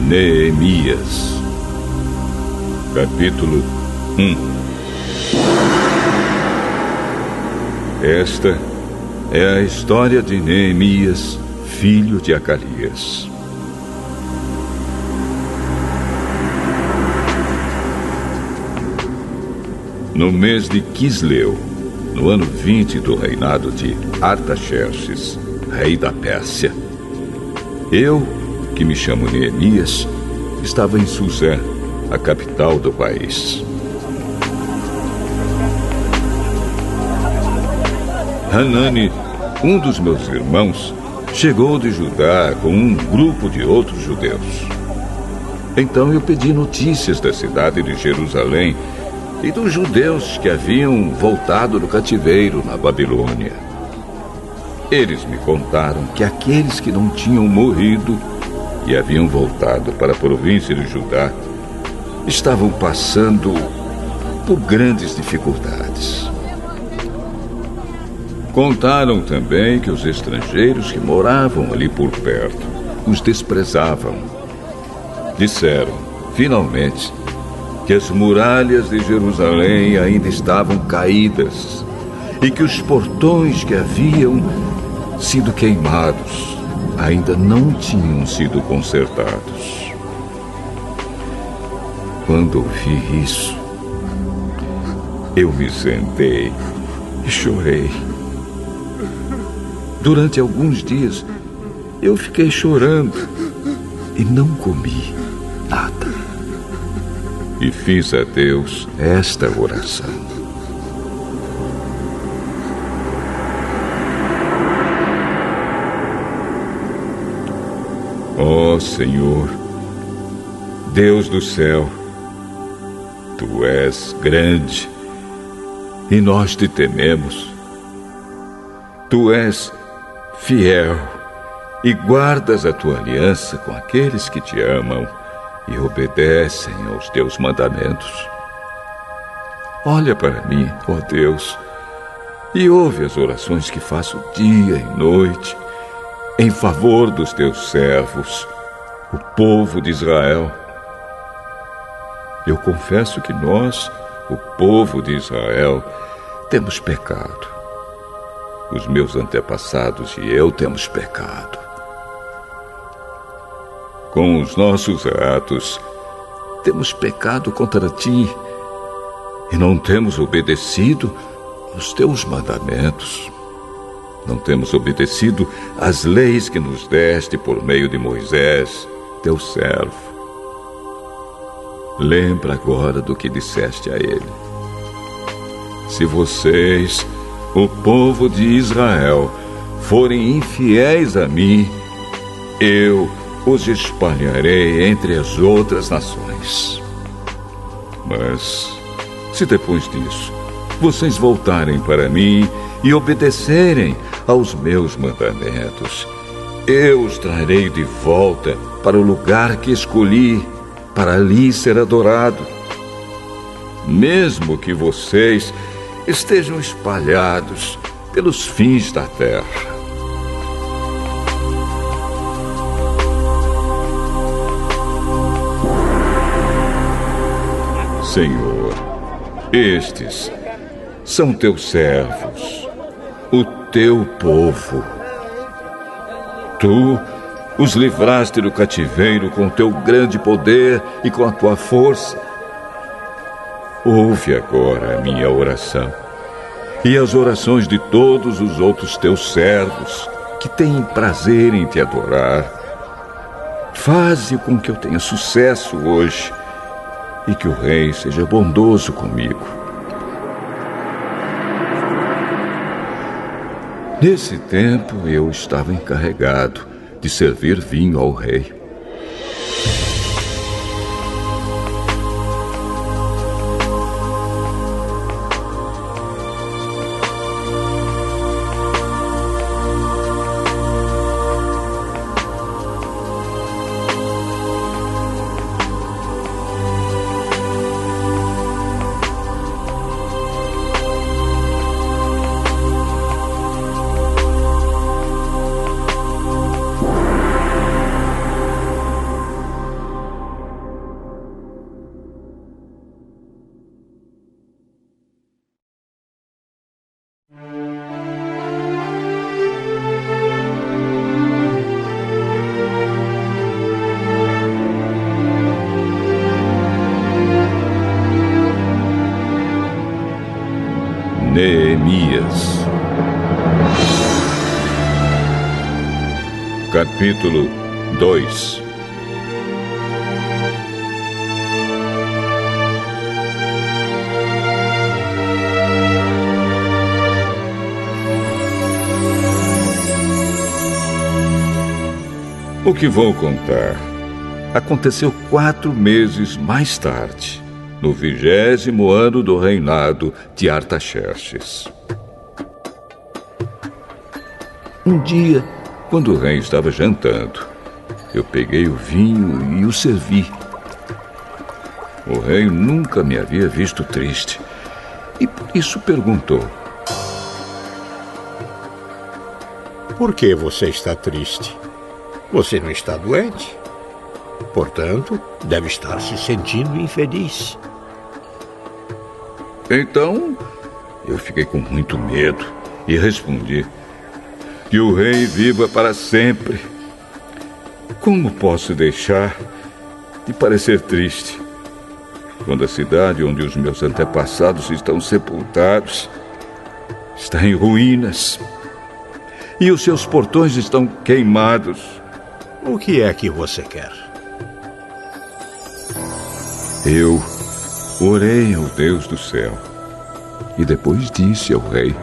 Neemias. Capítulo 1. Esta é a história de Neemias, filho de Acalias. No mês de Quisleu, no ano 20 do reinado de Artaxerxes, rei da Pérsia, eu, que me chamo Neemias, estava em Suzã, a capital do país. Hanani, um dos meus irmãos, chegou de Judá com um grupo de outros judeus. Então eu pedi notícias da cidade de Jerusalém e dos judeus que haviam voltado do cativeiro na Babilônia. Eles me contaram que aqueles que não tinham morrido e haviam voltado para a província de Judá estavam passando por grandes dificuldades. Contaram também que os estrangeiros que moravam ali por perto os desprezavam. Disseram, finalmente, que as muralhas de Jerusalém ainda estavam caídas e que os portões que haviam sido queimados ainda não tinham sido consertados. Quando ouvi isso, eu me sentei e chorei. Durante alguns dias, eu fiquei chorando e não comi nada. E fiz a Deus esta oração: ó Senhor, Deus do céu, Tu és grande e nós te tememos. Tu és fiel e guardas a Tua aliança com aqueles que Te amam e obedecem aos Teus mandamentos. Olha para mim, ó Deus, e ouve as orações que faço dia e noite em favor dos Teus servos, o povo de Israel. Eu confesso que nós, o povo de Israel, temos pecado. Os meus antepassados e eu temos pecado. Com os nossos atos, temos pecado contra Ti e não temos obedecido aos Teus mandamentos. Não temos obedecido às leis que nos deste por meio de Moisés, Teu servo. Lembra agora do que disseste a ele: se vocês, o povo de Israel, forem infiéis a mim, eu os espalharei entre as outras nações. Mas, se depois disso vocês voltarem para mim e obedecerem aos meus mandamentos, eu os trarei de volta para o lugar que escolhi, para ali ser adorado. Mesmo que vocês estejam espalhados pelos fins da terra. Senhor, estes são Teus servos, o Teu povo. Tu os livraste do cativeiro com Teu grande poder e com a Tua força. Ouve agora a minha oração e as orações de todos os outros Teus servos que têm prazer em Te adorar. Faze com que eu tenha sucesso hoje e que o Rei seja bondoso comigo. Nesse tempo, eu estava encarregado de servir vinho ao rei. Capítulo 2. O que vou contar aconteceu 4 meses mais tarde, no 20º ano do reinado de Artaxerxes. Um dia, quando o rei estava jantando, eu peguei o vinho e o servi. O rei nunca me havia visto triste e por isso perguntou: Por que você está triste? Você não está doente? Portanto, deve estar se sentindo infeliz. Então, eu fiquei com muito medo e respondi: que o rei viva para sempre. Como posso deixar de parecer triste quando a cidade onde os meus antepassados estão sepultados está em ruínas e os seus portões estão queimados? O que é que você quer? Eu orei ao Deus do céu e depois disse ao rei: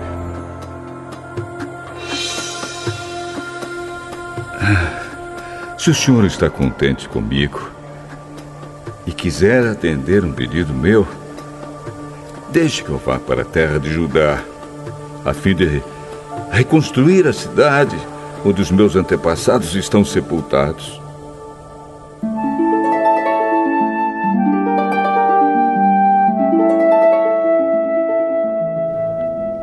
se o senhor está contente comigo e quiser atender um pedido meu, deixe que eu vá para a terra de Judá, a fim de reconstruir a cidade onde os meus antepassados estão sepultados.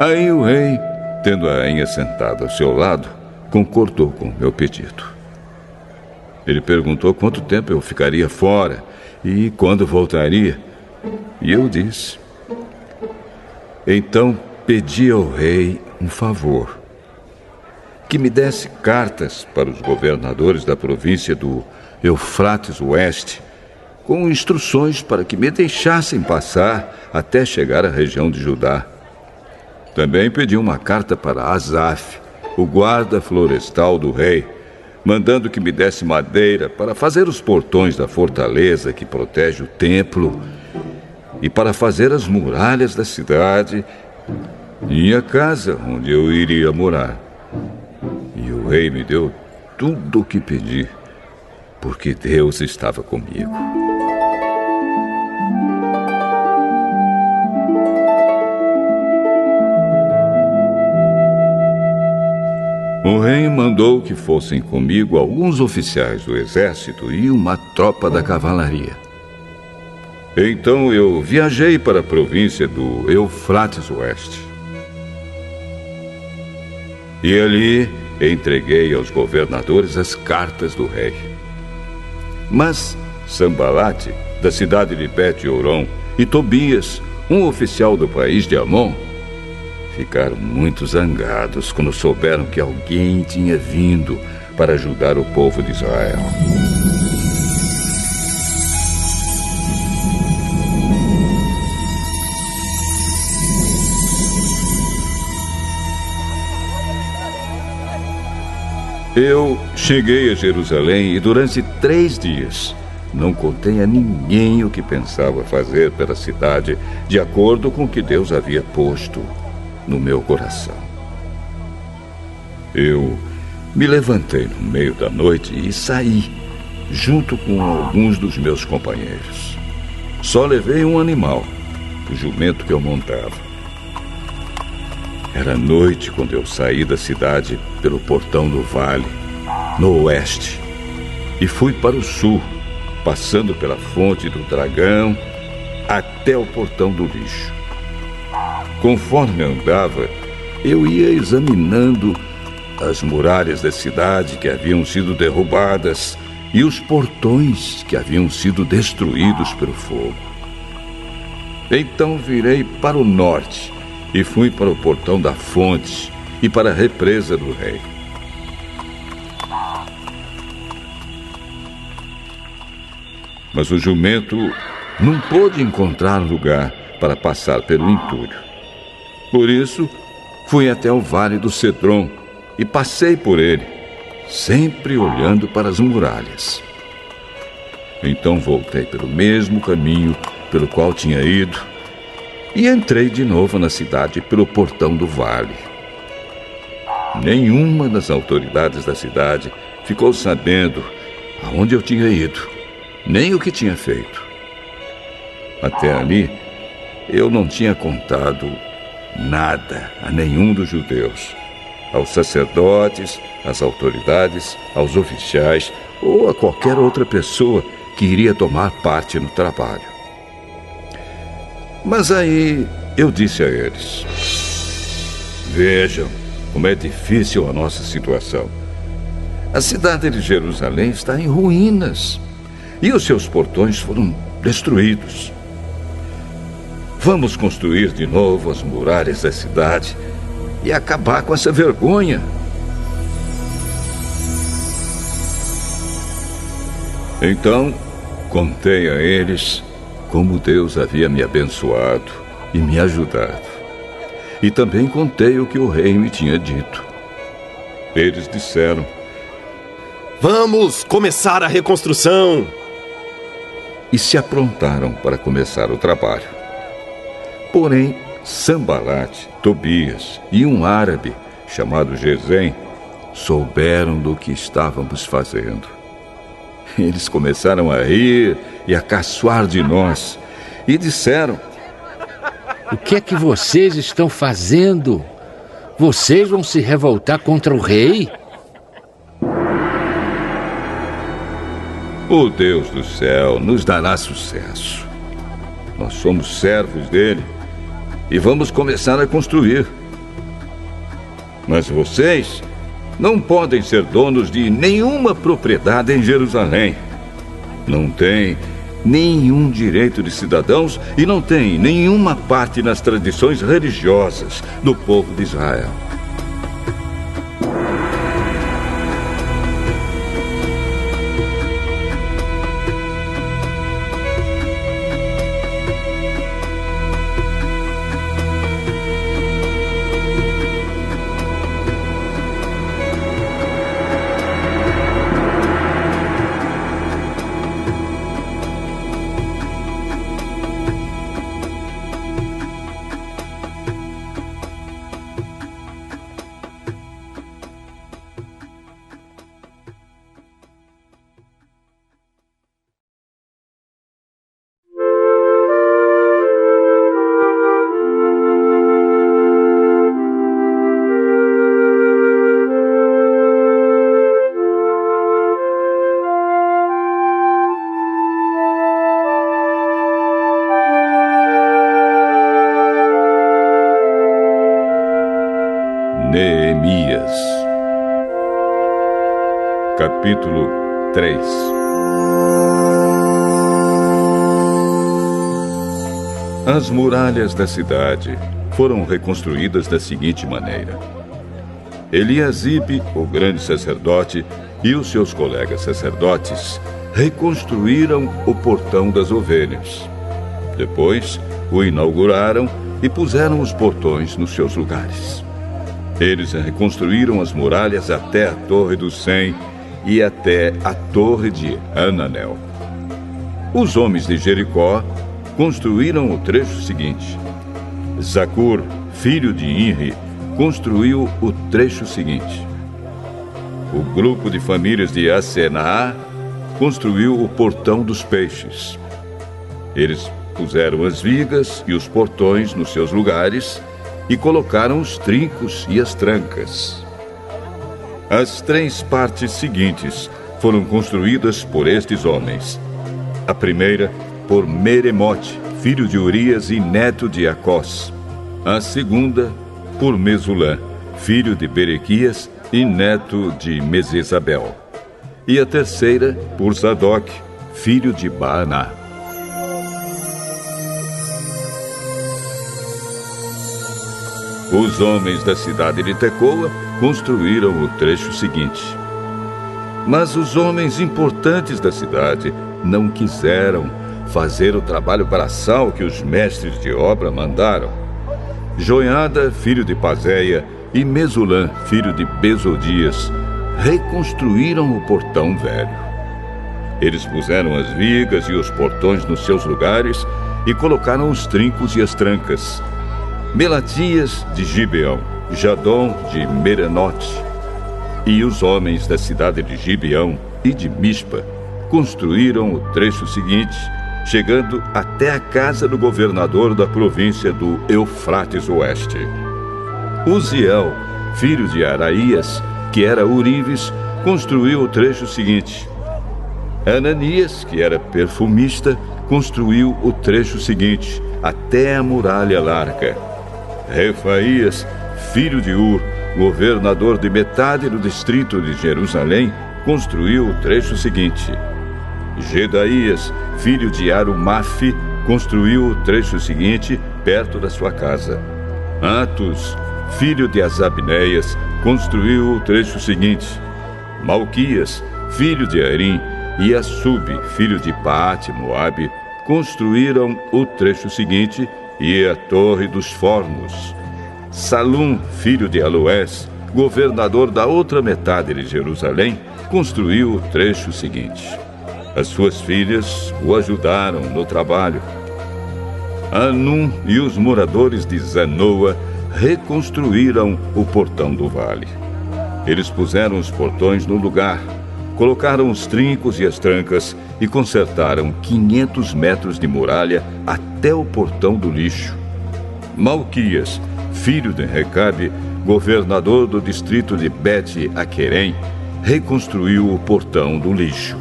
Aí o rei, tendo a rainha sentada ao seu lado, concordou com o meu pedido. Ele perguntou quanto tempo eu ficaria fora e quando voltaria. E eu disse. Então pedi ao rei um favor: que me desse cartas para os governadores da província do Eufrates Oeste, com instruções para que me deixassem passar até chegar à região de Judá. Também pedi uma carta para Asaf, o guarda florestal do rei, mandando que me desse madeira para fazer os portões da fortaleza que protege o templo e para fazer as muralhas da cidade e a casa onde eu iria morar. E o rei me deu tudo o que pedi, porque Deus estava comigo. O rei mandou que fossem comigo alguns oficiais do exército e uma tropa da cavalaria. Então eu viajei para a província do Eufrates Oeste. E ali entreguei aos governadores as cartas do rei. Mas Sambalate, da cidade de Bet-Horon, e Tobias, um oficial do país de Amon, ficaram muito zangados quando souberam que alguém tinha vindo para ajudar o povo de Israel. Eu cheguei a Jerusalém e durante 3 dias não contei a ninguém o que pensava fazer pela cidade, de acordo com o que Deus havia posto no meu coração. Eu me levantei no meio da noite e saí, junto com alguns dos meus companheiros. Só levei um animal, o jumento que eu montava. Era noite quando eu saí da cidade pelo portão do vale, no oeste, e fui para o sul, passando pela fonte do dragão até o portão do lixo. Conforme andava, eu ia examinando as muralhas da cidade que haviam sido derrubadas e os portões que haviam sido destruídos pelo fogo. Então virei para o norte e fui para o portão da fonte e para a represa do rei. Mas o jumento não pôde encontrar lugar para passar pelo entulho. Por isso, fui até o vale do Cedron e passei por ele, sempre olhando para as muralhas. Então voltei pelo mesmo caminho pelo qual tinha ido e entrei de novo na cidade pelo portão do vale. Nenhuma das autoridades da cidade ficou sabendo aonde eu tinha ido, nem o que tinha feito. Até ali, eu não tinha contado nada a nenhum dos judeus, aos sacerdotes, às autoridades, aos oficiais ou a qualquer outra pessoa que iria tomar parte no trabalho. Mas aí eu disse a eles: vejam como é difícil a nossa situação. A cidade de Jerusalém está em ruínas e os seus portões foram destruídos. Vamos construir de novo as muralhas da cidade e acabar com essa vergonha. Então, contei a eles como Deus havia me abençoado e me ajudado. E também contei o que o rei me tinha dito. Eles disseram: vamos começar a reconstrução! E se aprontaram para começar o trabalho. Porém, Sambalate, Tobias e um árabe chamado Gesem souberam do que estávamos fazendo. Eles começaram a rir e a caçoar de nós e disseram: o que é que vocês estão fazendo? Vocês vão se revoltar contra o rei? O Deus do céu nos dará sucesso. Nós somos servos dele e vamos começar a construir. Mas vocês não podem ser donos de nenhuma propriedade em Jerusalém. Não têm nenhum direito de cidadãos e não têm nenhuma parte nas tradições religiosas do povo de Israel. Neemias, capítulo 3. As muralhas da cidade foram reconstruídas da seguinte maneira: Eliasibe, o grande sacerdote, e os seus colegas sacerdotes reconstruíram o portão das ovelhas. Depois, o inauguraram e puseram os portões nos seus lugares. Eles reconstruíram as muralhas até a Torre do Sem e até a Torre de Hananel. Os homens de Jericó construíram o trecho seguinte. Zacur, filho de Inri, construiu o trecho seguinte. O grupo de famílias de Asenaá construiu o Portão dos Peixes. Eles puseram as vigas e os portões nos seus lugares e colocaram os trincos e as trancas. As 3 partes seguintes foram construídas por estes homens. A primeira, por Meremote, filho de Urias e neto de Acós. A segunda, por Mesulã, filho de Berequias e neto de Mesesabel. E a terceira, por Zadok, filho de Baaná. Os homens da cidade de Tecoa construíram o trecho seguinte. Mas os homens importantes da cidade não quiseram fazer o trabalho braçal que os mestres de obra mandaram. Joiada, filho de Pazéia, e Mesulã, filho de Besodias, reconstruíram o portão velho. Eles puseram as vigas e os portões nos seus lugares e colocaram os trincos e as trancas. Melatias de Gibeão, Jadom de Merenote e os homens da cidade de Gibeão e de Mispa construíram o trecho seguinte, chegando até a casa do governador da província do Eufrates Oeste. Uziel, filho de Araías, que era Urives, construiu o trecho seguinte. Ananias, que era perfumista, construiu o trecho seguinte, até a muralha larga. Refaías, filho de Ur, governador de metade do distrito de Jerusalém, construiu o trecho seguinte. Gedaías, filho de Arumafe, construiu o trecho seguinte, perto da sua casa. Atos, filho de Azabneias, construiu o trecho seguinte. Malquias, filho de Arim, e Assub, filho de Paate-Moabe, construíram o trecho seguinte e a Torre dos Fornos. Salum, filho de Aloés, governador da outra metade de Jerusalém, construiu o trecho seguinte. As suas filhas o ajudaram no trabalho. Anum e os moradores de Zanoa reconstruíram o portão do vale. Eles puseram os portões no lugar, colocaram os trincos e as trancas e consertaram 500 metros de muralha até o portão do lixo. Malquias, filho de Recabe, governador do distrito de Bet-Aquerem, reconstruiu o portão do lixo.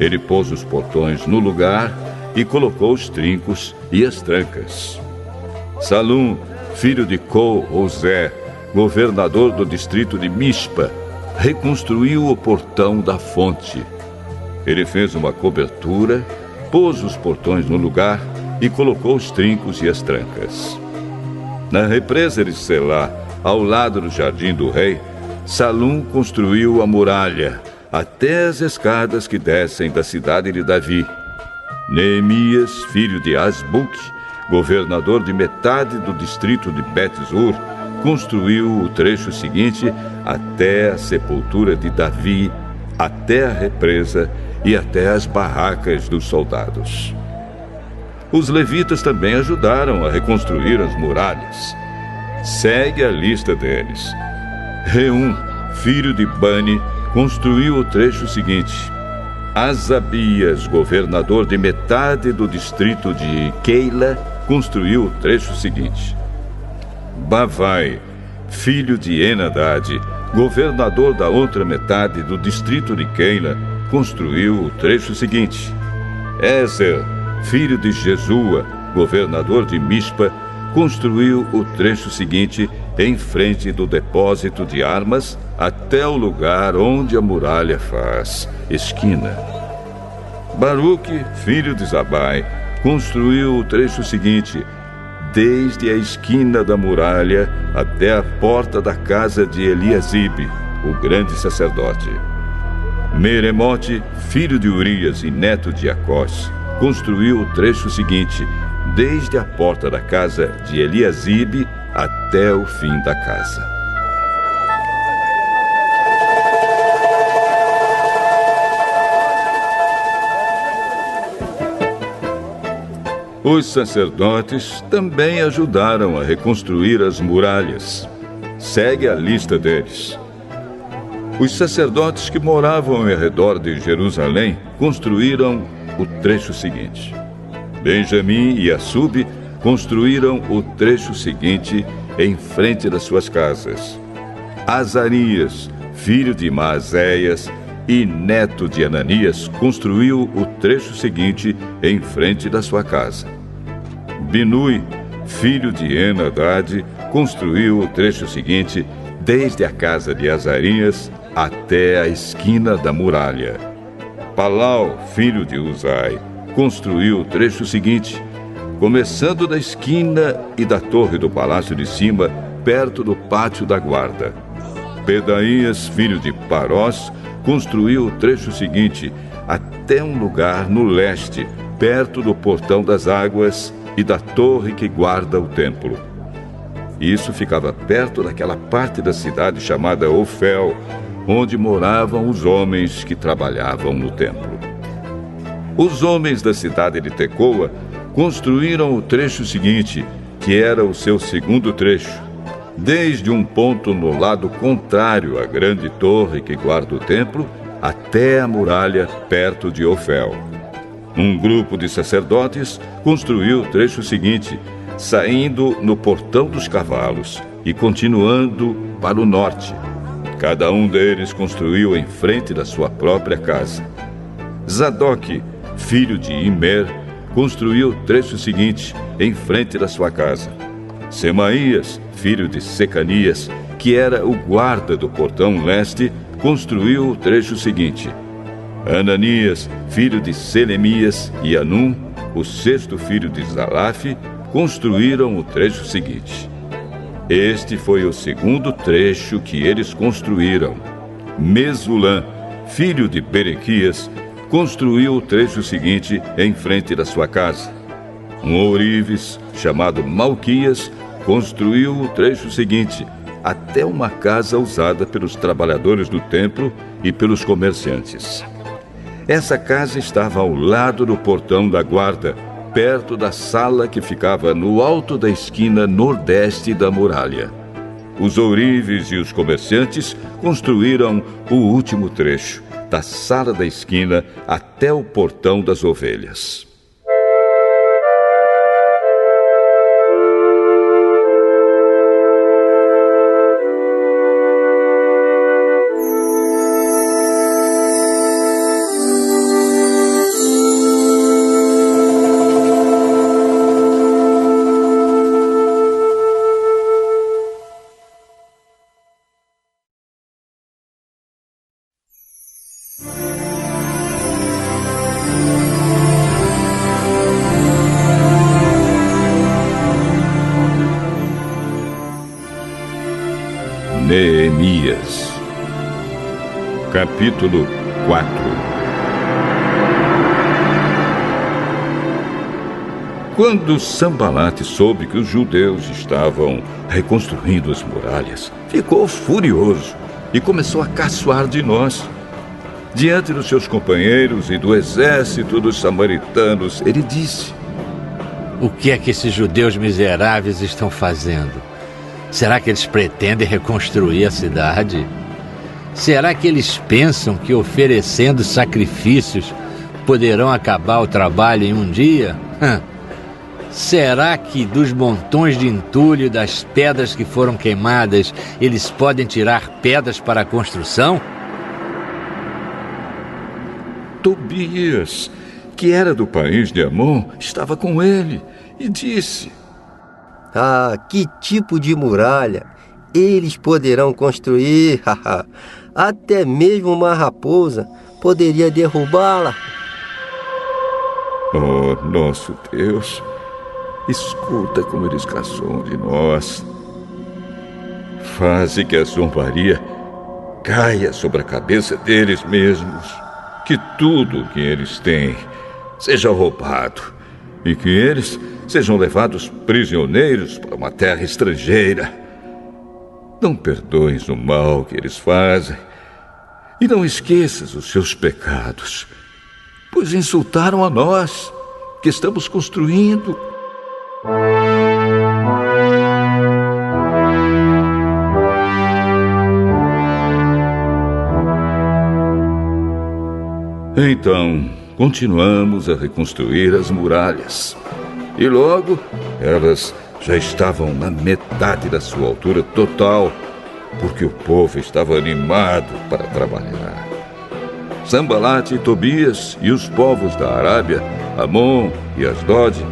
Ele pôs os portões no lugar e colocou os trincos e as trancas. Salum, filho de Co-Ozé, governador do distrito de Mispa, reconstruiu o portão da fonte. Ele fez uma cobertura, pôs os portões no lugar e colocou os trincos e as trancas. Na represa de Selá, ao lado do jardim do rei, Salum construiu a muralha, até as escadas que descem da cidade de Davi. Neemias, filho de Asbuque, governador de metade do distrito de Bet-Zur, construiu o trecho seguinte até a sepultura de Davi, até a represa e até as barracas dos soldados. Os levitas também ajudaram a reconstruir as muralhas. Segue a lista deles. Reum, filho de Bani, construiu o trecho seguinte. Asabias, governador de metade do distrito de Keila, construiu o trecho seguinte. Bavai, filho de Enadade, governador da outra metade do distrito de Keila, construiu o trecho seguinte. Ezer, filho de Jesua, governador de Mispa, construiu o trecho seguinte em frente do depósito de armas até o lugar onde a muralha faz esquina. Baruque, filho de Zabai, construiu o trecho seguinte, desde a esquina da muralha até a porta da casa de Eliasibe, o grande sacerdote. Meremote, filho de Urias e neto de Acós, construiu o trecho seguinte, desde a porta da casa de Eliasibe até o fim da casa. Os sacerdotes também ajudaram a reconstruir as muralhas. Segue a lista deles. Os sacerdotes que moravam ao redor de Jerusalém construíram o trecho seguinte. Benjamim e Assub construíram o trecho seguinte em frente das suas casas. Azarias, filho de Maazéias e neto de Ananias, construiu o trecho seguinte em frente da sua casa. Binui, filho de Enadade, construiu o trecho seguinte desde a casa de Azarias até a esquina da muralha. Palau, filho de Uzai, construiu o trecho seguinte, começando da esquina e da torre do palácio de cima, perto do pátio da guarda. Pedaías, filho de Parós, construiu o trecho seguinte, até um lugar no leste, perto do portão das águas e da torre que guarda o templo. Isso ficava perto daquela parte da cidade chamada Ofel, onde moravam os homens que trabalhavam no templo. Os homens da cidade de Tecoa construíram o trecho seguinte, que era o seu segundo trecho, desde um ponto no lado contrário à grande torre que guarda o templo, até a muralha perto de Ofel. Um grupo de sacerdotes construiu o trecho seguinte, saindo no Portão dos Cavalos e continuando para o norte. Cada um deles construiu em frente da sua própria casa. Zadok, filho de Imer, construiu o trecho seguinte, em frente da sua casa. Semaías, filho de Secanias, que era o guarda do portão leste, construiu o trecho seguinte. Ananias, filho de Selemias, e Anum, o sexto filho de Zalaf, construíram o trecho seguinte. Este foi o segundo trecho que eles construíram. Mesulã, filho de Berequias, construiu o trecho seguinte em frente da sua casa. Um ourives, chamado Malquias, construiu o trecho seguinte, até uma casa usada pelos trabalhadores do templo e pelos comerciantes. Essa casa estava ao lado do portão da guarda, perto da sala que ficava no alto da esquina nordeste da muralha. Os ourives e os comerciantes construíram o último trecho, da sala da esquina até o portão das ovelhas. Neemias, capítulo 4. Quando Sambalate soube que os judeus estavam reconstruindo as muralhas, ficou furioso e começou a caçoar de nós. Diante dos seus companheiros e do exército dos samaritanos, ele disse: O que é que esses judeus miseráveis estão fazendo? Será que eles pretendem reconstruir a cidade? Será que eles pensam que oferecendo sacrifícios poderão acabar o trabalho em um dia? Será que dos montões de entulho e das pedras que foram queimadas, eles podem tirar pedras para a construção? Tobias, que era do país de Amon, estava com ele e disse: Ah, que tipo de muralha eles poderão construir? Até mesmo uma raposa poderia derrubá-la. Oh, nosso Deus, escuta como eles caçam de nós. Faze que a zombaria caia sobre a cabeça deles mesmos. Que tudo o que eles têm seja roubado e que eles sejam levados prisioneiros para uma terra estrangeira. Não perdoes o mal que eles fazem e não esqueças os seus pecados, pois insultaram a nós que estamos construindo. Então, continuamos a reconstruir as muralhas. E logo, elas já estavam na metade da sua altura total, porque o povo estava animado para trabalhar. Sambalate e Tobias e os povos da Arábia, Amon e Asdod,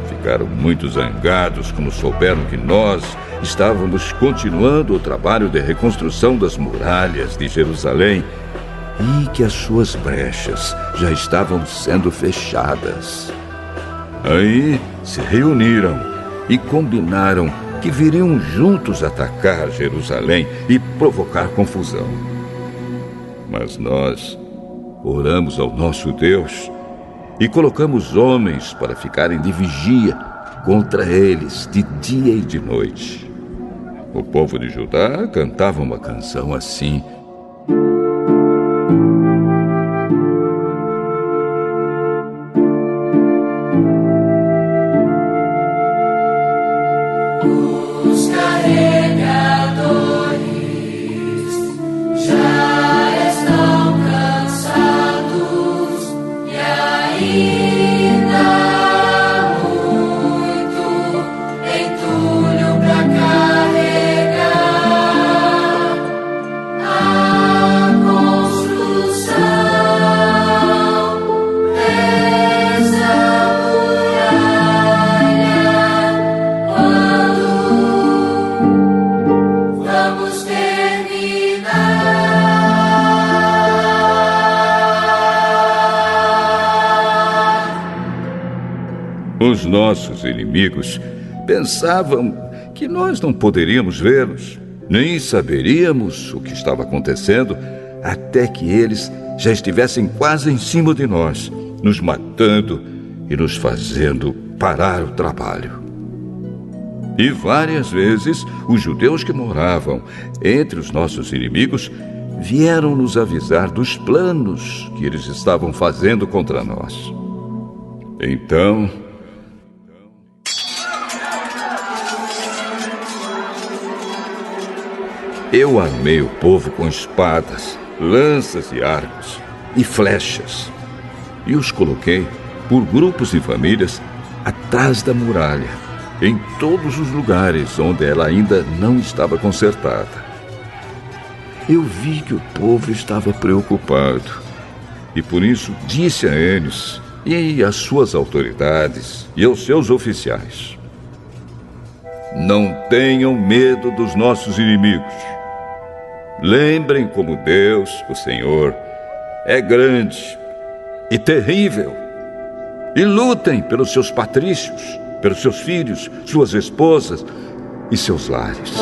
ficaram muito zangados quando souberam que nós estávamos continuando o trabalho de reconstrução das muralhas de Jerusalém e que as suas brechas já estavam sendo fechadas. Aí se reuniram e combinaram que viriam juntos atacar Jerusalém e provocar confusão. Mas nós oramos ao nosso Deus e colocamos homens para ficarem de vigia contra eles de dia e de noite. O povo de Judá cantava uma canção assim: Os carregadores já estão cansados e ainda há muito entulho para carregar. A construção dessa muralha, quando vamos terminar. Os nossos inimigos pensavam que nós não poderíamos vê-los, nem saberíamos o que estava acontecendo até que eles já estivessem quase em cima de nós, nos matando e nos fazendo parar o trabalho. E várias vezes os judeus que moravam entre os nossos inimigos vieram nos avisar dos planos que eles estavam fazendo contra nós. Então, eu armei o povo com espadas, lanças e arcos e flechas, e os coloquei por grupos e famílias atrás da muralha, em todos os lugares onde ela ainda não estava consertada. Eu vi que o povo estava preocupado, e por isso disse a eles e às suas autoridades e aos seus oficiais: não tenham medo dos nossos inimigos. Lembrem como Deus, o Senhor, é grande e terrível. E lutem pelos seus patrícios, pelos seus filhos, suas esposas e seus lares.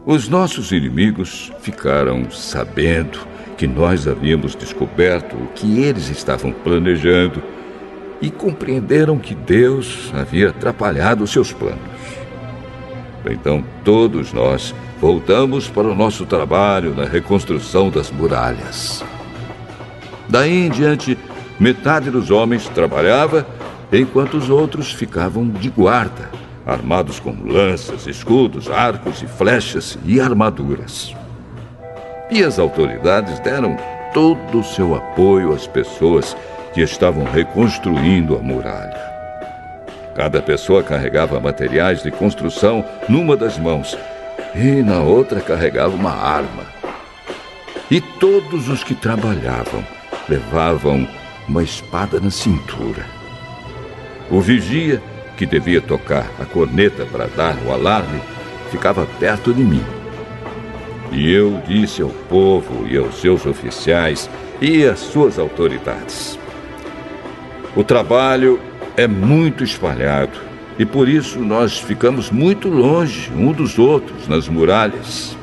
Os nossos inimigos ficaram sabendo que nós havíamos descoberto o que eles estavam planejando e compreenderam que Deus havia atrapalhado os seus planos. Então todos nós voltamos para o nosso trabalho na reconstrução das muralhas. Daí em diante, metade dos homens trabalhava, enquanto os outros ficavam de guarda, armados com lanças, escudos, arcos e flechas e armaduras. E as autoridades deram todo o seu apoio às pessoas que estavam reconstruindo a muralha. Cada pessoa carregava materiais de construção numa das mãos e na outra carregava uma arma. E todos os que trabalhavam levavam uma espada na cintura. O vigia, que devia tocar a corneta para dar o alarme, ficava perto de mim. E eu disse ao povo e aos seus oficiais e às suas autoridades: o trabalho é muito espalhado e por isso nós ficamos muito longe um dos outros nas muralhas.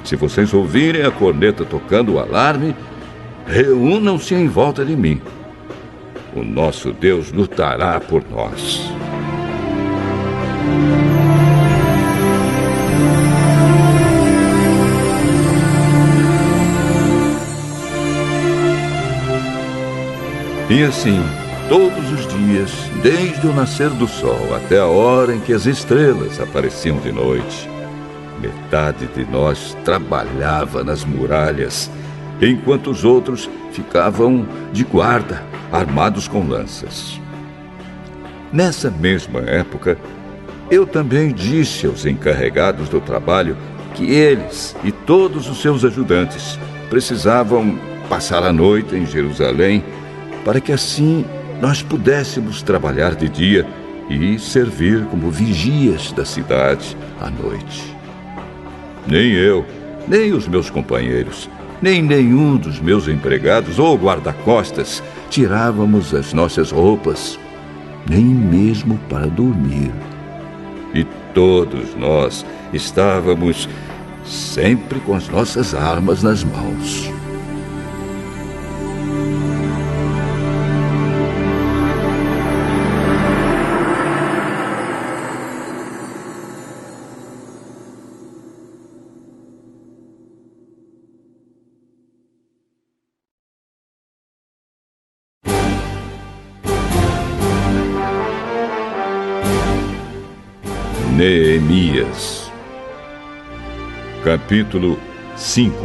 Se vocês ouvirem a corneta tocando o alarme, reúnam-se em volta de mim. O nosso Deus lutará por nós. E assim, todos os dias, desde o nascer do sol até a hora em que as estrelas apareciam de noite, metade de nós trabalhava nas muralhas, enquanto os outros ficavam de guarda, armados com lanças. Nessa mesma época, eu também disse aos encarregados do trabalho que eles e todos os seus ajudantes precisavam passar a noite em Jerusalém para que assim nós pudéssemos trabalhar de dia e servir como vigias da cidade à noite. Nem eu, nem os meus companheiros, nem nenhum dos meus empregados ou guarda-costas tirávamos as nossas roupas, nem mesmo para dormir. E todos nós estávamos sempre com as nossas armas nas mãos. Neemias. Capítulo 5.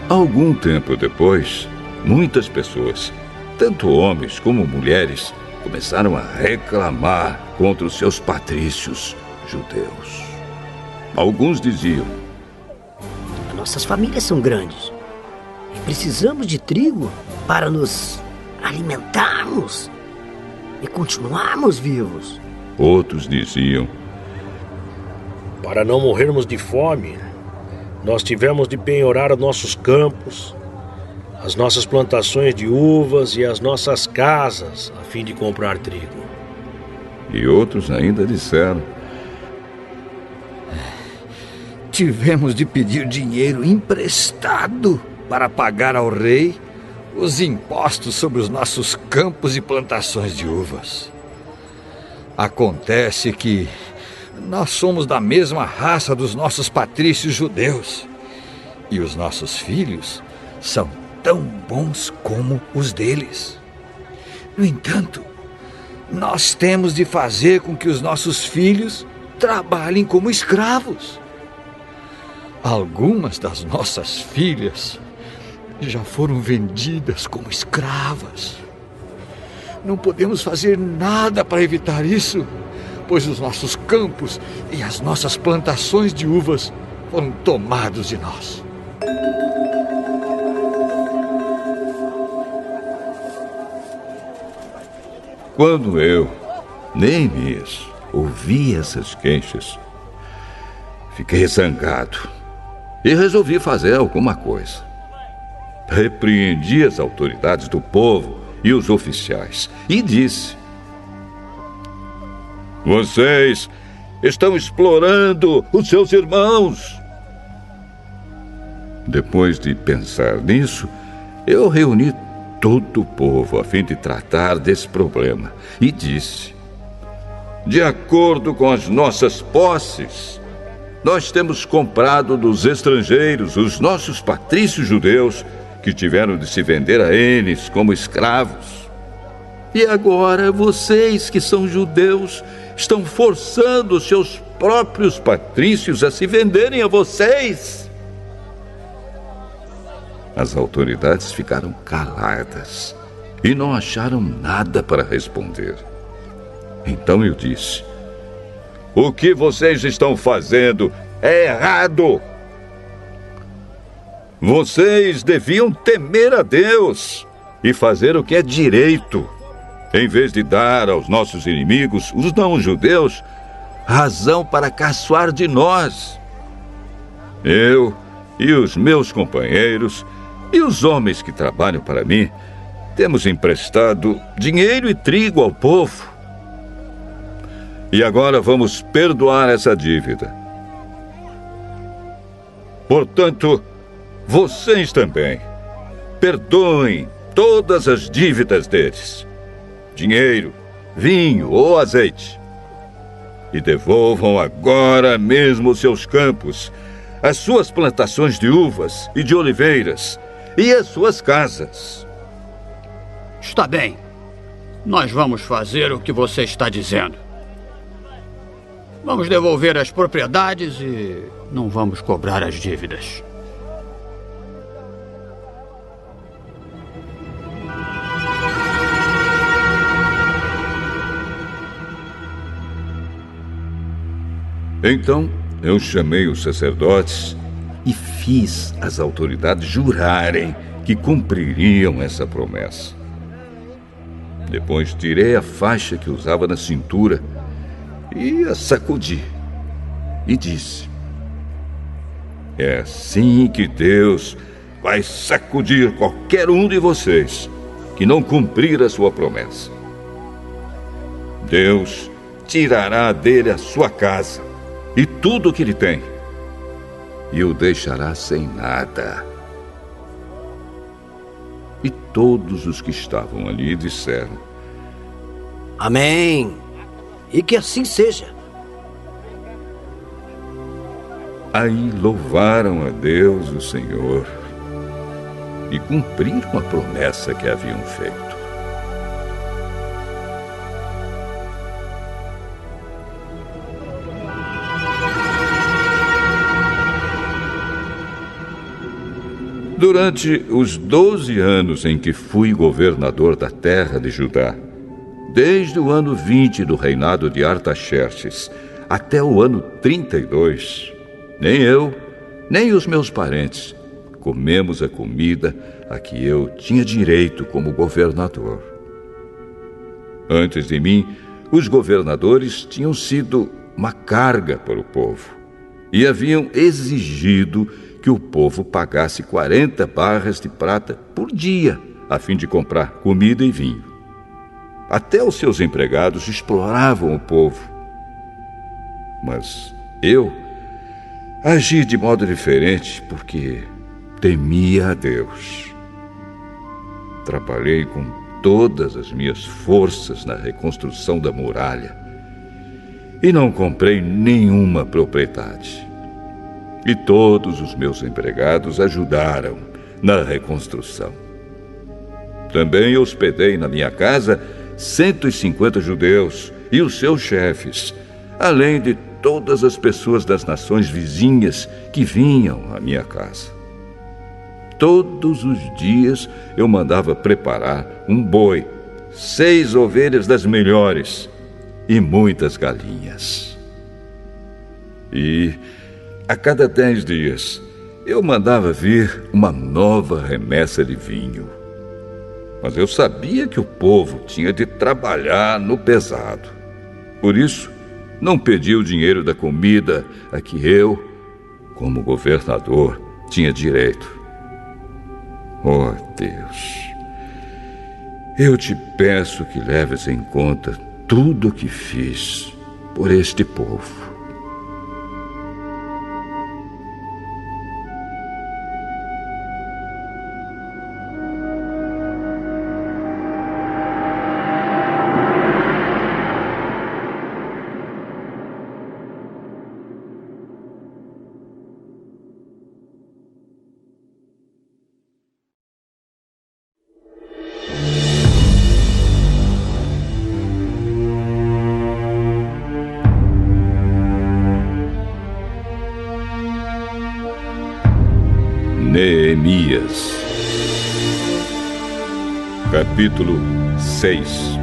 Algum tempo depois, muitas pessoas, tanto homens como mulheres, começaram a reclamar contra os seus patrícios judeus. Alguns diziam: nossas famílias são grandes e precisamos de trigo para nos alimentarmos e continuarmos vivos. Outros diziam: para não morrermos de fome, nós tivemos de penhorar nossos campos, as nossas plantações de uvas e as nossas casas, a fim de comprar trigo. E outros ainda disseram: tivemos de pedir dinheiro emprestado para pagar ao rei os impostos sobre os nossos campos e plantações de uvas. Acontece que nós somos da mesma raça dos nossos patrícios judeus, e os nossos filhos são tão bons como os deles. No entanto, nós temos de fazer com que os nossos filhos trabalhem como escravos. Algumas das nossas filhas já foram vendidas como escravas. Não podemos fazer nada para evitar isso, pois os nossos campos e as nossas plantações de uvas foram tomados de nós. Quando eu, Neemias, ouvi essas queixas, fiquei zangado e resolvi fazer alguma coisa. Repreendi as autoridades do povo e os oficiais e disse: vocês estão explorando os seus irmãos. Depois de pensar nisso, eu reuni todo o povo a fim de tratar desse problema e disse: de acordo com as nossas posses, nós temos comprado dos estrangeiros os nossos patrícios judeus que tiveram de se vender a eles como escravos. E agora vocês, que são judeus, estão forçando os seus próprios patrícios a se venderem a vocês. As autoridades ficaram caladas e não acharam nada para responder. Então eu disse: o que vocês estão fazendo é errado. Vocês deviam temer a Deus e fazer o que é direito, em vez de dar aos nossos inimigos, os não-judeus, razão para caçoar de nós. Eu e os meus companheiros e os homens que trabalham para mim temos emprestado dinheiro e trigo ao povo. E agora vamos perdoar essa dívida. Portanto, vocês também perdoem todas as dívidas deles, dinheiro, vinho ou azeite, e devolvam agora mesmo os seus campos, as suas plantações de uvas e de oliveiras e as suas casas. Está bem. Nós vamos fazer o que você está dizendo. Vamos devolver as propriedades e não vamos cobrar as dívidas. Então eu chamei os sacerdotes e fiz as autoridades jurarem que cumpririam essa promessa. Depois tirei a faixa que usava na cintura e a sacudi e disse: é assim que Deus vai sacudir qualquer um de vocês que não cumprir a sua promessa. Deus tirará dele a sua casa e tudo o que ele tem, e o deixará sem nada. E todos os que estavam ali disseram: Amém. E que assim seja. Aí louvaram a Deus, o Senhor, e cumpriram a promessa que haviam feito. Durante os 12 anos em que fui governador da terra de Judá, desde o ano 20 do reinado de Artaxerxes até o ano 32, nem eu, nem os meus parentes comemos a comida a que eu tinha direito como governador. Antes de mim, os governadores tinham sido uma carga para o povo e haviam exigido que o povo pagasse 40 barras de prata por dia, a fim de comprar comida e vinho. Até os seus empregados exploravam o povo. Mas eu agi de modo diferente porque temia a Deus. Trabalhei com todas as minhas forças na reconstrução da muralha e não comprei nenhuma propriedade. E todos os meus empregados ajudaram na reconstrução. Também hospedei na minha casa 150 judeus e os seus chefes, além de todas as pessoas das nações vizinhas que vinham à minha casa. Todos os dias eu mandava preparar um boi, 6 ovelhas das melhores e muitas galinhas. E a cada 10 dias eu mandava vir uma nova remessa de vinho. Mas eu sabia que o povo tinha de trabalhar no pesado. Por isso, não pedi o dinheiro da comida a que eu, como governador, tinha direito. Oh, Deus, eu te peço que leves em conta tudo o que fiz por este povo. Neemias, capítulo 6.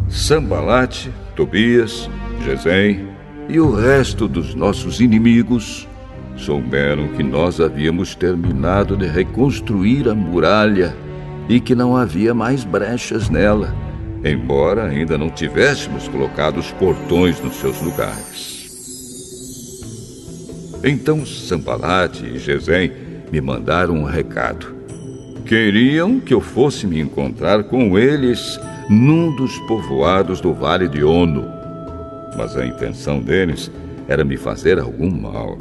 Sambalate, Tobias, Gesem e o resto dos nossos inimigos souberam que nós havíamos terminado de reconstruir a muralha e que não havia mais brechas nela, embora ainda não tivéssemos colocado os portões nos seus lugares. Então Sambalate e Gesem me mandaram um recado. Queriam que eu fosse me encontrar com eles num dos povoados do Vale de Ono, mas a intenção deles era me fazer algum mal.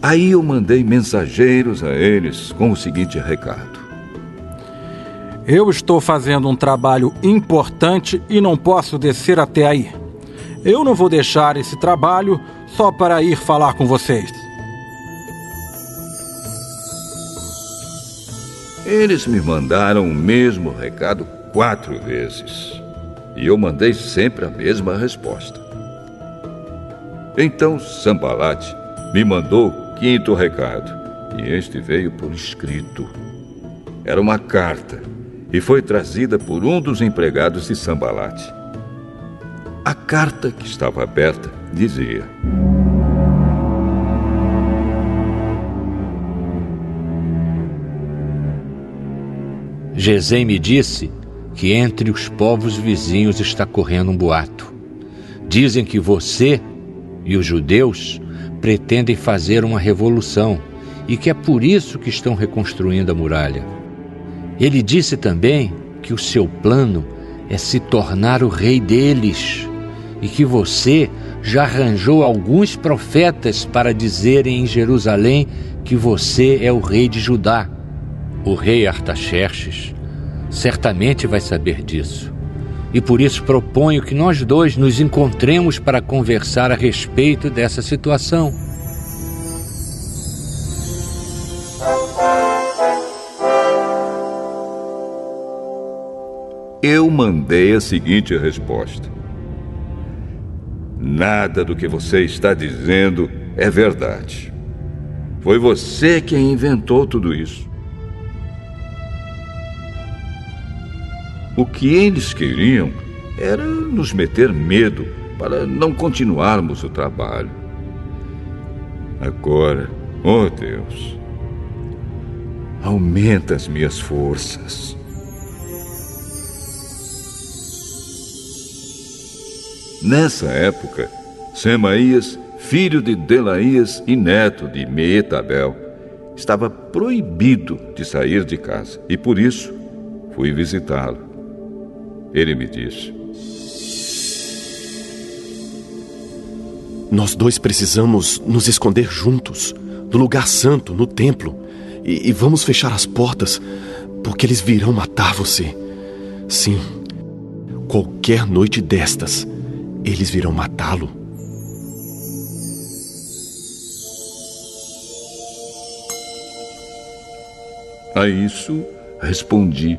Aí eu mandei mensageiros a eles com o seguinte recado: eu estou fazendo um trabalho importante e não posso descer até aí. Eu não vou deixar esse trabalho só para ir falar com vocês. Eles me mandaram o mesmo recado 4 vezes. E eu mandei sempre a mesma resposta. Então Sambalate me mandou o 5º recado. E este veio por escrito. Era uma carta e foi trazida por um dos empregados de Sambalate. A carta, que estava aberta, dizia: Gesem me disse que entre os povos vizinhos está correndo um boato. Dizem que você e os judeus pretendem fazer uma revolução e que é por isso que estão reconstruindo a muralha. Ele disse também que o seu plano é se tornar o rei deles e que você já arranjou alguns profetas para dizerem em Jerusalém que você é o rei de Judá. O rei Artaxerxes certamente vai saber disso. E por isso proponho que nós dois nos encontremos para conversar a respeito dessa situação. Eu mandei a seguinte resposta: Nada do que você está dizendo é verdade. Foi você quem inventou tudo isso. O que eles queriam era nos meter medo para não continuarmos o trabalho. Agora, oh Deus, aumenta as minhas forças. Nessa época, Semaías, filho de Delaías e neto de Meetabel, estava proibido de sair de casa e por isso fui visitá-lo. Ele me disse: Nós dois precisamos nos esconder juntos, no lugar santo, no templo, e vamos fechar as portas, porque eles virão matar você. Sim, qualquer noite destas, eles virão matá-lo. A isso respondi: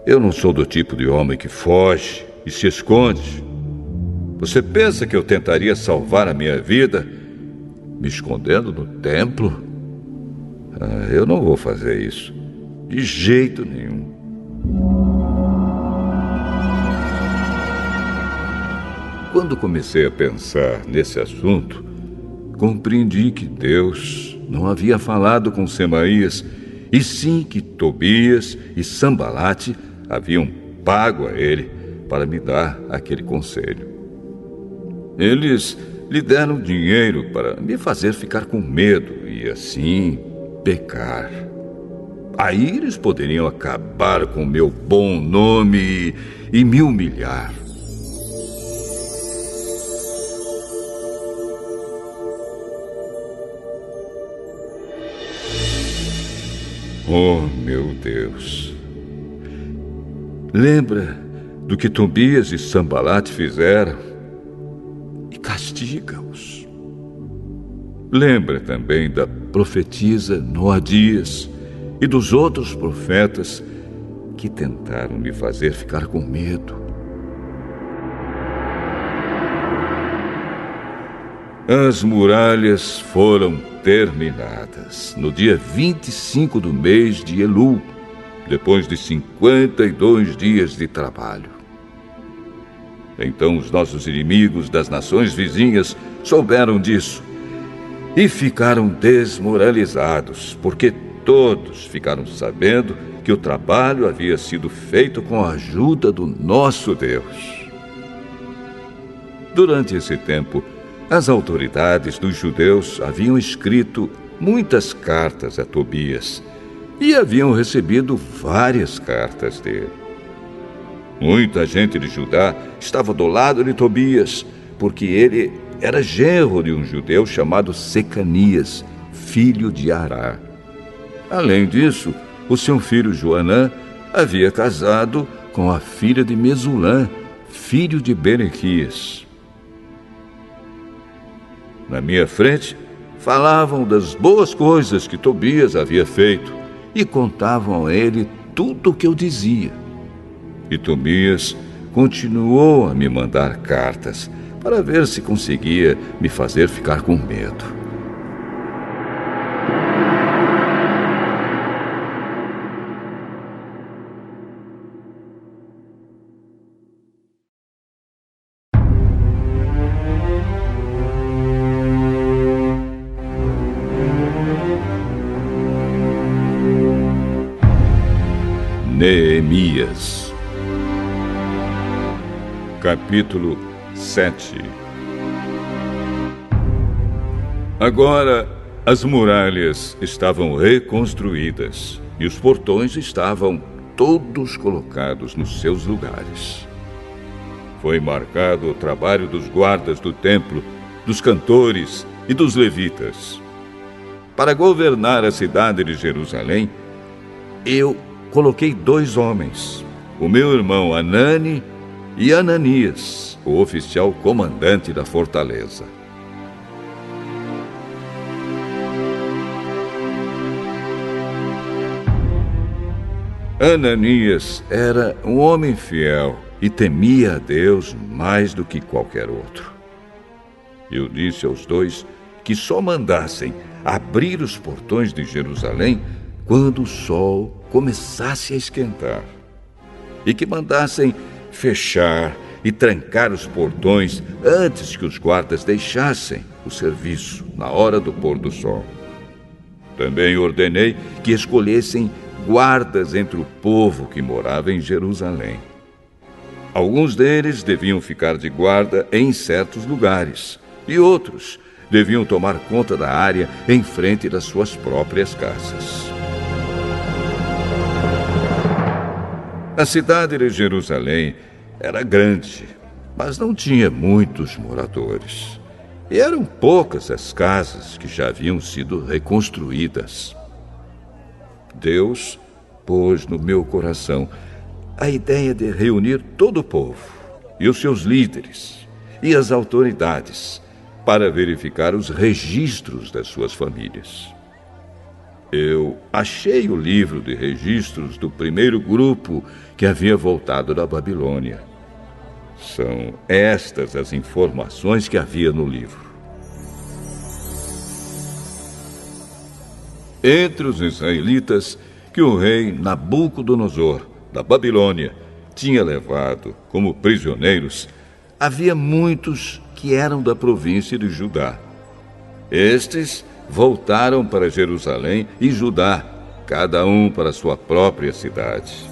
eu não sou do tipo de homem que foge e se esconde. Você pensa que eu tentaria salvar a minha vida me escondendo no templo? Eu não vou fazer isso, de jeito nenhum. Quando comecei a pensar nesse assunto, compreendi que Deus não havia falado com Semaías, e sim que Tobias e Sambalate haviam pago a ele para me dar aquele conselho. Eles lhe deram dinheiro para me fazer ficar com medo e, assim, pecar. Aí eles poderiam acabar com o meu bom nome e me humilhar. Oh, meu Deus! Lembra do que Tobias e Sambalate fizeram e castiga-os. Lembra também da profetisa Noadias e dos outros profetas que tentaram me fazer ficar com medo. As muralhas foram terminadas no dia 25 do mês de Elul, depois de 52 dias de trabalho. Então os nossos inimigos das nações vizinhas souberam disso e ficaram desmoralizados, porque todos ficaram sabendo que o trabalho havia sido feito com a ajuda do nosso Deus. Durante esse tempo, as autoridades dos judeus haviam escrito muitas cartas a Tobias e haviam recebido várias cartas dele. Muita gente de Judá estava do lado de Tobias, porque ele era genro de um judeu chamado Secanias, filho de Ará. Além disso, o seu filho Joanã havia casado com a filha de Mesulã, filho de Berequias. Na minha frente, falavam das boas coisas que Tobias havia feito e contavam a ele tudo o que eu dizia. E Tobias continuou a me mandar cartas para ver se conseguia me fazer ficar com medo. Neemias, capítulo 7. Agora as muralhas estavam reconstruídas e os portões estavam todos colocados nos seus lugares. Foi marcado o trabalho dos guardas do templo, dos cantores e dos levitas. Para governar a cidade de Jerusalém, eu coloquei 2 homens, o meu irmão Anani e Ananias, o oficial comandante da fortaleza. Ananias era um homem fiel e temia a Deus mais do que qualquer outro. Eu disse aos dois que só mandassem abrir os portões de Jerusalém quando o sol começasse a esquentar, e que mandassem fechar e trancar os portões antes que os guardas deixassem o serviço na hora do pôr do sol. Também ordenei que escolhessem guardas entre o povo que morava em Jerusalém. Alguns deles deviam ficar de guarda em certos lugares, e outros deviam tomar conta da área em frente das suas próprias casas. A cidade de Jerusalém era grande, mas não tinha muitos moradores. E eram poucas as casas que já haviam sido reconstruídas. Deus pôs no meu coração a ideia de reunir todo o povo, e os seus líderes, e as autoridades, para verificar os registros das suas famílias. Eu achei o livro de registros do primeiro grupo que havia voltado da Babilônia. São estas as informações que havia no livro. Entre os israelitas que o rei Nabucodonosor, da Babilônia, tinha levado como prisioneiros, havia muitos que eram da província de Judá. Estes voltaram para Jerusalém e Judá, cada um para sua própria cidade.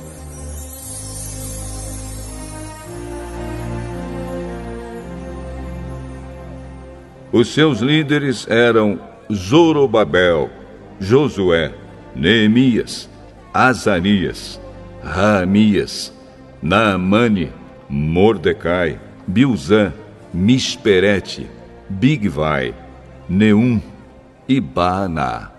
Os seus líderes eram Zorobabel, Josué, Neemias, Azarias, Raamias, Naamane, Mordecai, Bilzã, Misperete, Bigvai, Neum e Baaná.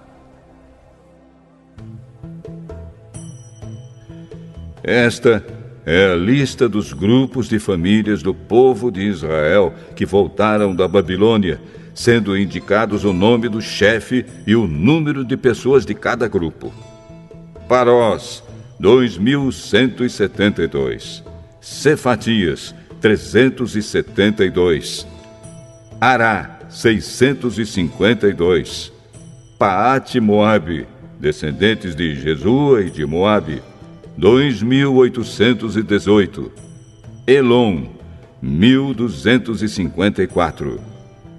Esta é a lista dos grupos de famílias do povo de Israel que voltaram da Babilônia, sendo indicados o nome do chefe e o número de pessoas de cada grupo. Parós, 2.172. Cefatias, 372. Ará, 652. Paate Moabe, descendentes de Jesua e de Moabe, 2.818. Elon, 1.254.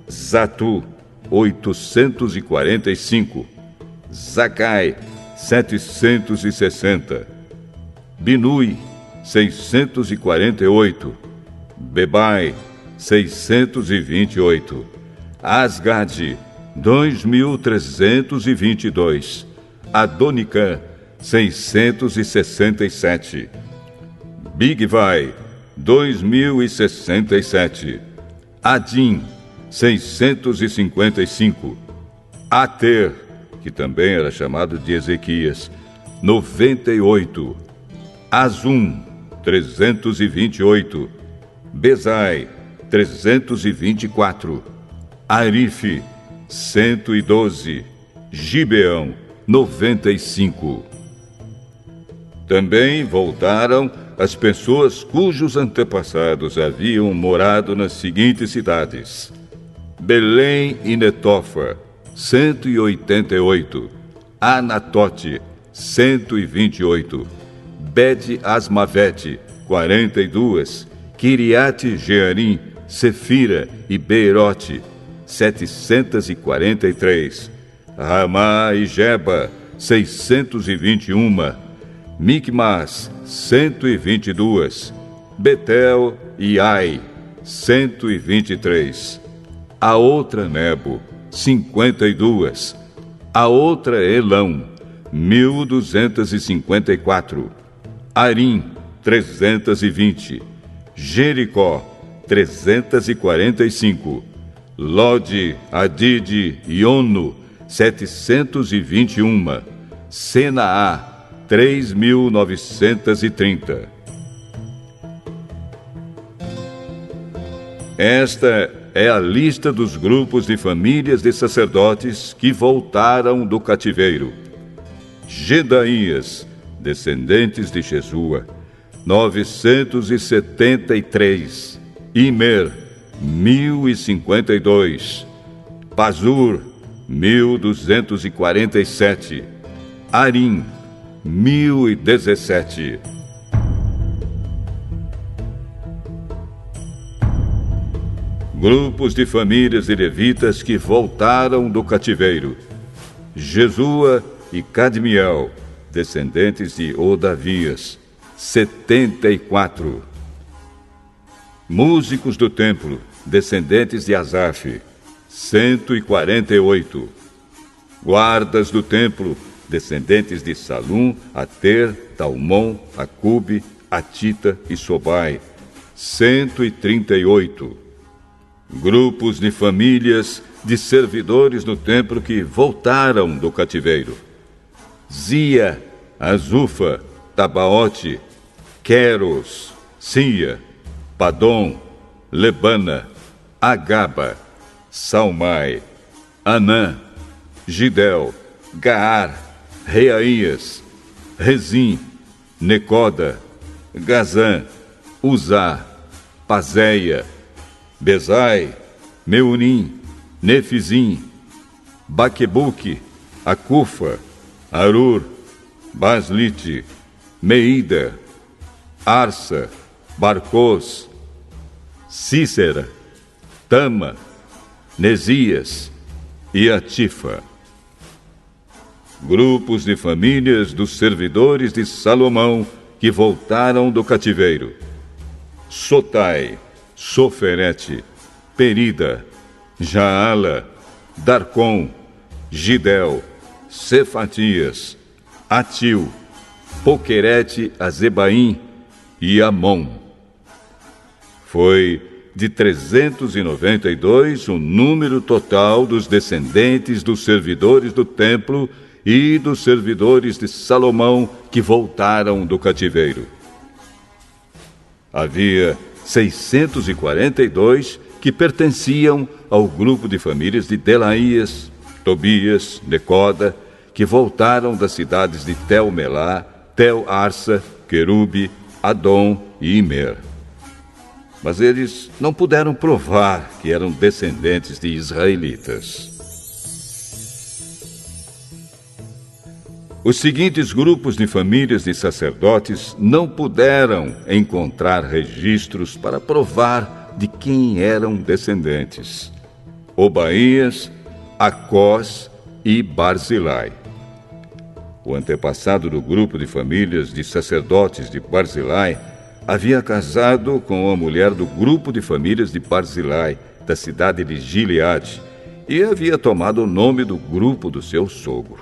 Zatu, 845. Zacai, 760. Binui, 648. Bebai, 628. Asgade, 2.322. Adonicã, 667. Bigvai, 2.067. Adim, 655. Ater, que também era chamado de Ezequias, 98. Azum, 328. Bezai, 324. Arife, 112. Gibeão, 95. Também voltaram as pessoas cujos antepassados haviam morado nas seguintes cidades: Belém e Netofa, 188. Anatote, 128. Bet-Asmavete, 42. Kiriate-Jearim, Sefira e Beirote, 743. Ramá e Geba, 621. Micmas, 122. Betel e Ai, 123. A outra Nebo, 52. A outra Elão, 1.254. Arim, 320. Jericó, 345. Lode, Adide e Ono, 721. Senaá, 3.930. Esta é a lista dos grupos de famílias de sacerdotes que voltaram do cativeiro. Gedaías, descendentes de Jesua, 973. Imer, 1052. Pazur, 1247. Arim, 1017. Grupos de famílias de levitas que voltaram do cativeiro: Jesua e Cadmiel, descendentes de Odavias, 74. Músicos do templo, descendentes de Asaf, 148. Guardas do templo, descendentes de Salum, Ater, Talmon, Acube, Atita e Sobai, 138. Grupos de famílias de servidores do templo que voltaram do cativeiro: Zia, Azufa, Tabaote, Queros, Sia, Padom, Lebana, Agaba, Salmai, Anã, Gidel, Gaar, Reaías, Rezim, Necoda, Gazã, Uzá, Pazéia, Bezai, Meunim, Nefizim, Baquebuque, Acufa, Arur, Baslite, Meida, Arsa, Barcos, Cícera, Tama, Nesias e Atifa. Grupos de famílias dos servidores de Salomão que voltaram do cativeiro: Sotai, Soferete, Perida, Jaala, Darcom, Gidel, Cefatias, Atil, Poquerete, Azebaim e Amon. Foi de 392 o número total dos descendentes dos servidores do templo e dos servidores de Salomão que voltaram do cativeiro. Havia 642 que pertenciam ao grupo de famílias de Delaías, Tobias, Necoda, que voltaram das cidades de Tel-Melá, Tel-Arsa, Querube, Adom e Imer. Mas eles não puderam provar que eram descendentes de israelitas. Os seguintes grupos de famílias de sacerdotes não puderam encontrar registros para provar de quem eram descendentes: Obaías, Acós e Barzilai. O antepassado do grupo de famílias de sacerdotes de Barzilai havia casado com a mulher do grupo de famílias de Barzilai, da cidade de Gileade, e havia tomado o nome do grupo do seu sogro.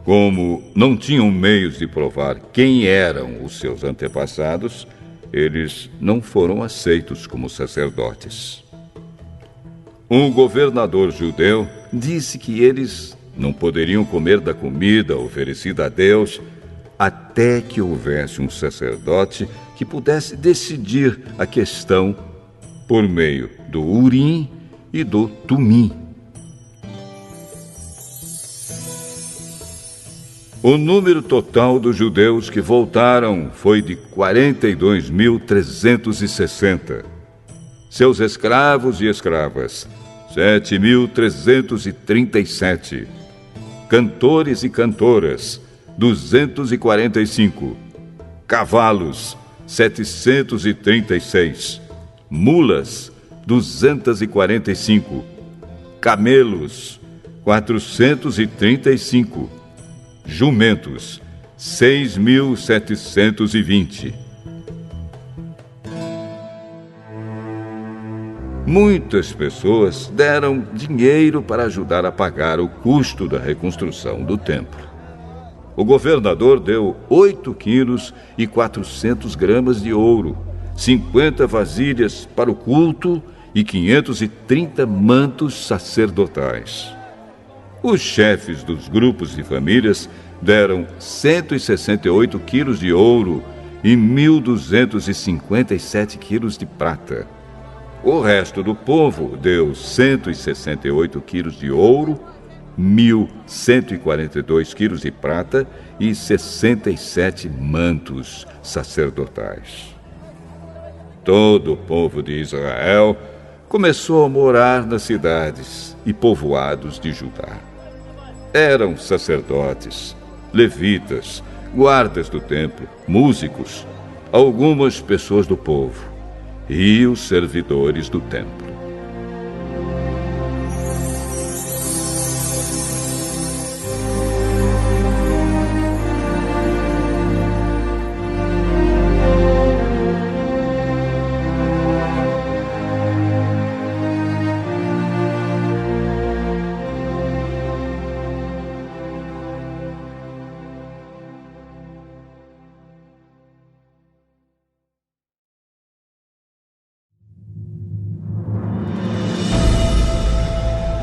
Como não tinham meios de provar quem eram os seus antepassados, eles não foram aceitos como sacerdotes. Um governador judeu disse que eles não poderiam comer da comida oferecida a Deus até que houvesse um sacerdote que pudesse decidir a questão por meio do Urim e do Tumim. O número total dos judeus que voltaram foi de 42.360. Seus escravos e escravas, 7.337. Cantores e cantoras, 245. Cavalos, 736. Mulas, 245. Camelos, 435. Jumentos, 6.720. Muitas pessoas deram dinheiro para ajudar a pagar o custo da reconstrução do templo. O governador deu 8 quilos e 400 gramas de ouro, 50 vasilhas para o culto e 530 mantos sacerdotais. Os chefes dos grupos de famílias deram 168 quilos de ouro e 1.257 quilos de prata. O resto do povo deu 168 quilos de ouro, 1.142 quilos de prata e 67 mantos sacerdotais. Todo o povo de Israel começou a morar nas cidades e povoados de Judá. Eram sacerdotes, levitas, guardas do templo, músicos, algumas pessoas do povo e os servidores do templo.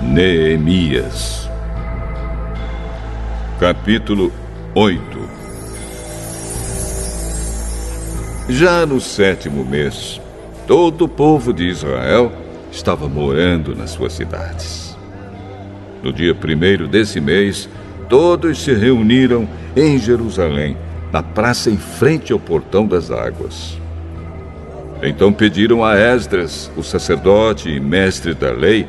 Neemias, capítulo 8. Já no 7º mês, todo o povo de Israel estava morando nas suas cidades. No dia 1º desse mês, todos se reuniram em Jerusalém, na praça em frente ao Portão das Águas. Então pediram a Esdras, o sacerdote e mestre da lei,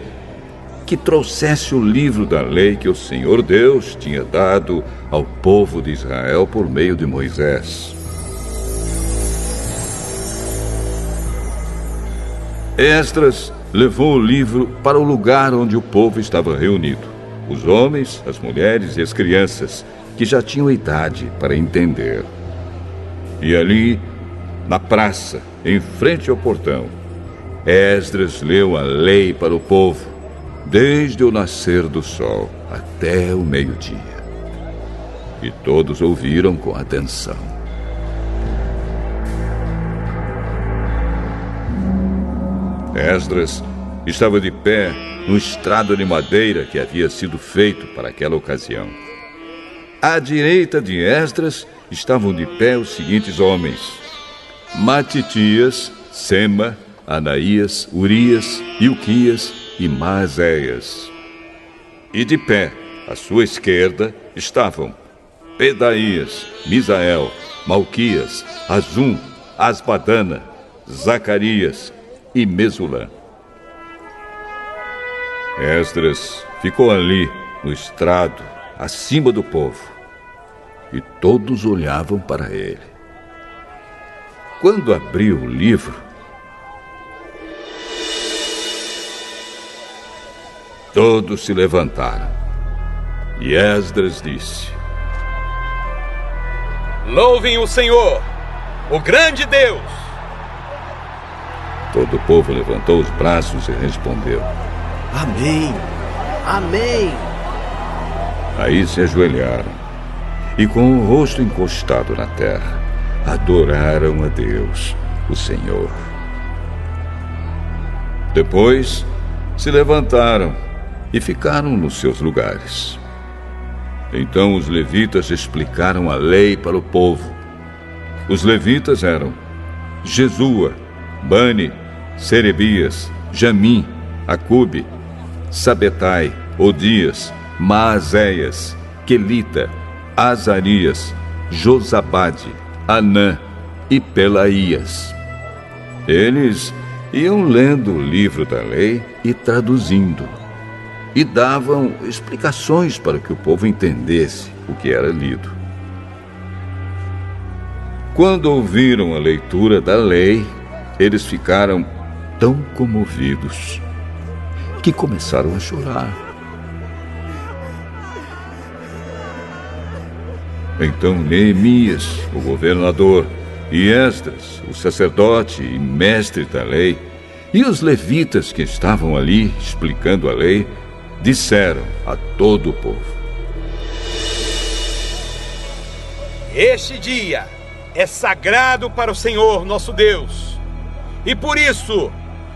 que trouxesse o livro da lei que o Senhor Deus tinha dado ao povo de Israel por meio de Moisés. Esdras levou o livro para o lugar onde o povo estava reunido, os homens, as mulheres e as crianças, que já tinham idade para entender. E ali, na praça, em frente ao portão, Esdras leu a lei para o povo, desde o nascer do sol até o meio-dia. E todos ouviram com atenção. Esdras estava de pé no estrado de madeira que havia sido feito para aquela ocasião. À direita de Esdras estavam de pé os seguintes homens: Matitias, Sema, Anaías, Urias, Ilquias e Maazéias. E de pé, à sua esquerda, estavam Pedaías, Misael, Malquias, Azum, Asbadana, Zacarias e Mesulã. Esdras ficou ali, no estrado, acima do povo, e todos olhavam para ele. Quando abriu o livro, todos se levantaram. E Esdras disse: Louvem o Senhor, o grande Deus! Todo o povo levantou os braços e respondeu: Amém! Amém! Aí se ajoelharam e, com o rosto encostado na terra, adoraram a Deus, o Senhor. Depois se levantaram e ficaram nos seus lugares. Então os levitas explicaram a lei para o povo. Os levitas eram Jesua, Bani, Serebias, Jamim, Acube, Sabetai, Odias, Maazéias, Quelita, Azarias, Josabade, Anã e Pelaías. Eles iam lendo o livro da lei e traduzindo, e davam explicações para que o povo entendesse o que era lido. Quando ouviram a leitura da lei, eles ficaram tão comovidos que começaram a chorar. Então Neemias, o governador, e Esdras, o sacerdote e mestre da lei, e os levitas que estavam ali explicando a lei, disseram a todo o povo: Este dia é sagrado para o Senhor nosso Deus, e por isso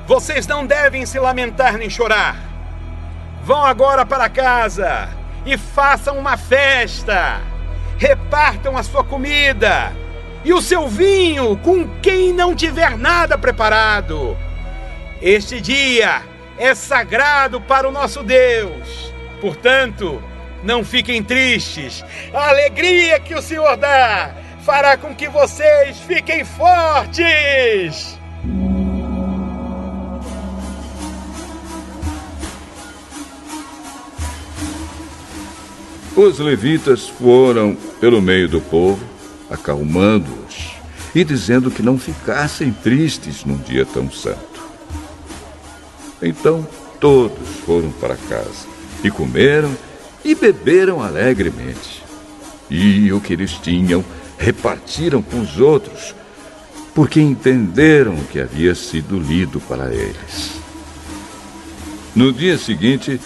vocês não devem se lamentar nem chorar. Vão agora para casa e façam uma festa. Repartam a sua comida e o seu vinho com quem não tiver nada preparado. Este dia é sagrado para o nosso Deus. Portanto, não fiquem tristes. A alegria que o Senhor dá fará com que vocês fiquem fortes. Os levitas foram pelo meio do povo, acalmando-os e dizendo que não ficassem tristes num dia tão santo. Então todos foram para casa e comeram e beberam alegremente. E o que eles tinham repartiram com os outros, porque entenderam o que havia sido lido para eles. No dia seguinte,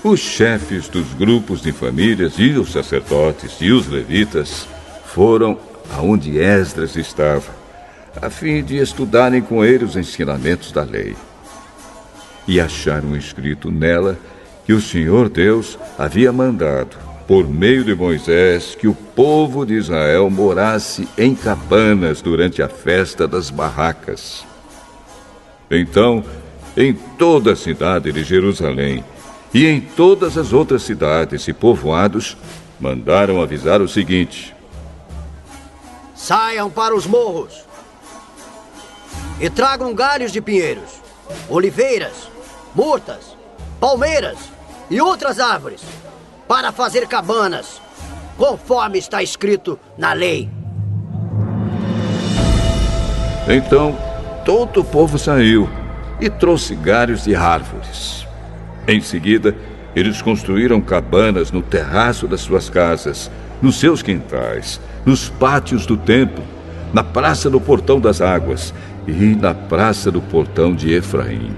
os chefes dos grupos de famílias e os sacerdotes e os levitas foram aonde Esdras estava, a fim de estudarem com ele os ensinamentos da lei. E acharam escrito nela que o Senhor Deus havia mandado, por meio de Moisés, que o povo de Israel morasse em cabanas durante a festa das barracas. Então, em toda a cidade de Jerusalém e em todas as outras cidades e povoados, mandaram avisar o seguinte: saiam para os morros e tragam galhos de pinheiros, oliveiras, murtas, palmeiras e outras árvores, para fazer cabanas, conforme está escrito na lei. Então, todo o povo saiu e trouxe galhos de árvores. Em seguida, eles construíram cabanas no terraço das suas casas, nos seus quintais, nos pátios do templo, na praça do Portão das Águas e na praça do Portão de Efraim.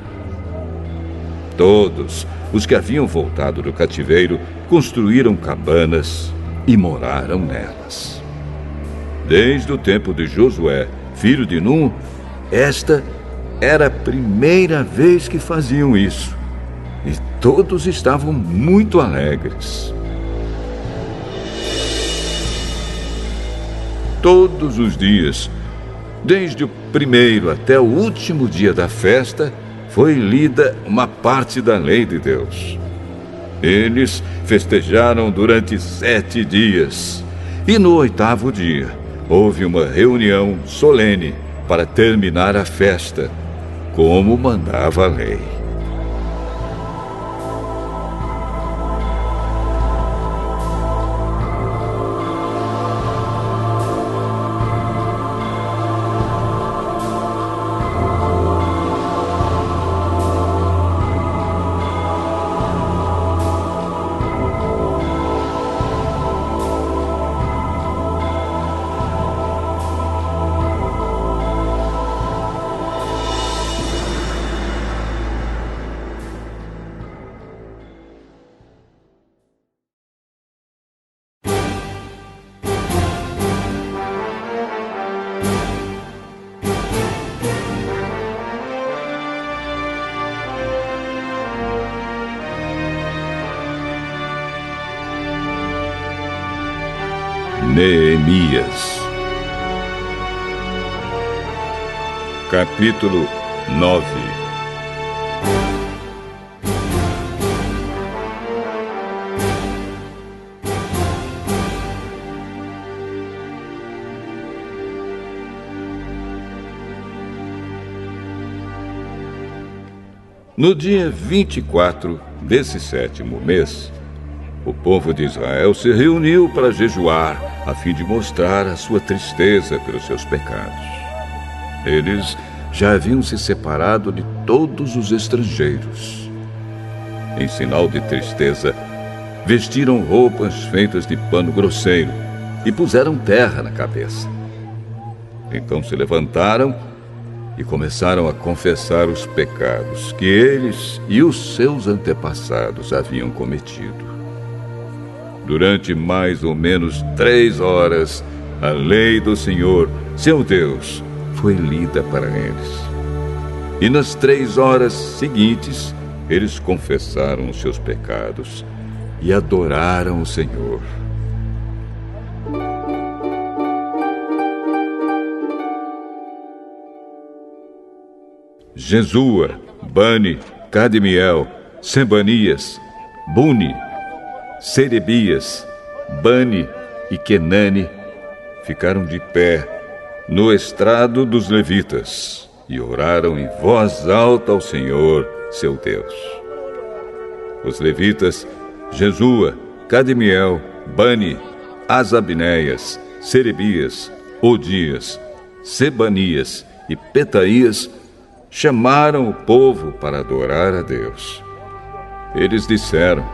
Todos os que haviam voltado do cativeiro construíram cabanas e moraram nelas. Desde o tempo de Josué, filho de Num, esta era a primeira vez que faziam isso. E todos estavam muito alegres. Todos os dias, desde o primeiro até o último dia da festa, foi lida uma parte da lei de Deus. Eles festejaram durante 7 dias. E no 8º dia, houve uma reunião solene para terminar a festa, como mandava a lei. Neemias. Capítulo 9. No dia 24 desse 7º mês, o povo de Israel se reuniu para jejuar, a fim de mostrar a sua tristeza pelos seus pecados. Eles já haviam se separado de todos os estrangeiros. Em sinal de tristeza, vestiram roupas feitas de pano grosseiro e puseram terra na cabeça. Então se levantaram e começaram a confessar os pecados que eles e os seus antepassados haviam cometido. Durante mais ou menos 3 horas, a lei do Senhor, seu Deus, foi lida para eles. E nas 3 horas seguintes, eles confessaram os seus pecados e adoraram o Senhor. Jesua, Bani, Cadmiel, Sebanias, Buni, Serebias, Bani e Kenani ficaram de pé no estrado dos levitas e oraram em voz alta ao Senhor, seu Deus. Os levitas, Jesua, Cadmiel, Bani, Asabneias, Serebias, Odias, Sebanias e Petaías chamaram o povo para adorar a Deus. Eles disseram: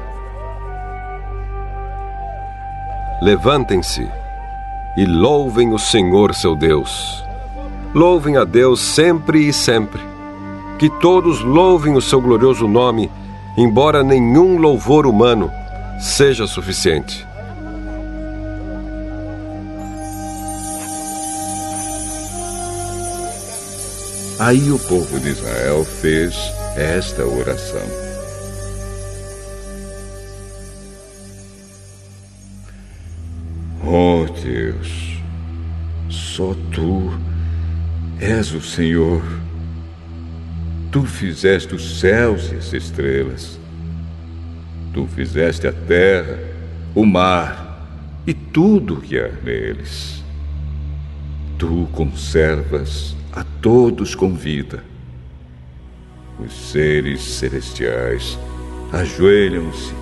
Levantem-se e louvem o Senhor seu Deus. Louvem a Deus sempre e sempre. Que todos louvem o seu glorioso nome, embora nenhum louvor humano seja suficiente. Aí o povo de Israel fez esta oração: Ó Deus, só Tu és o Senhor. Tu fizeste os céus e as estrelas. Tu fizeste a terra, o mar e tudo o que há neles. Tu conservas a todos com vida. Os seres celestiais ajoelham-se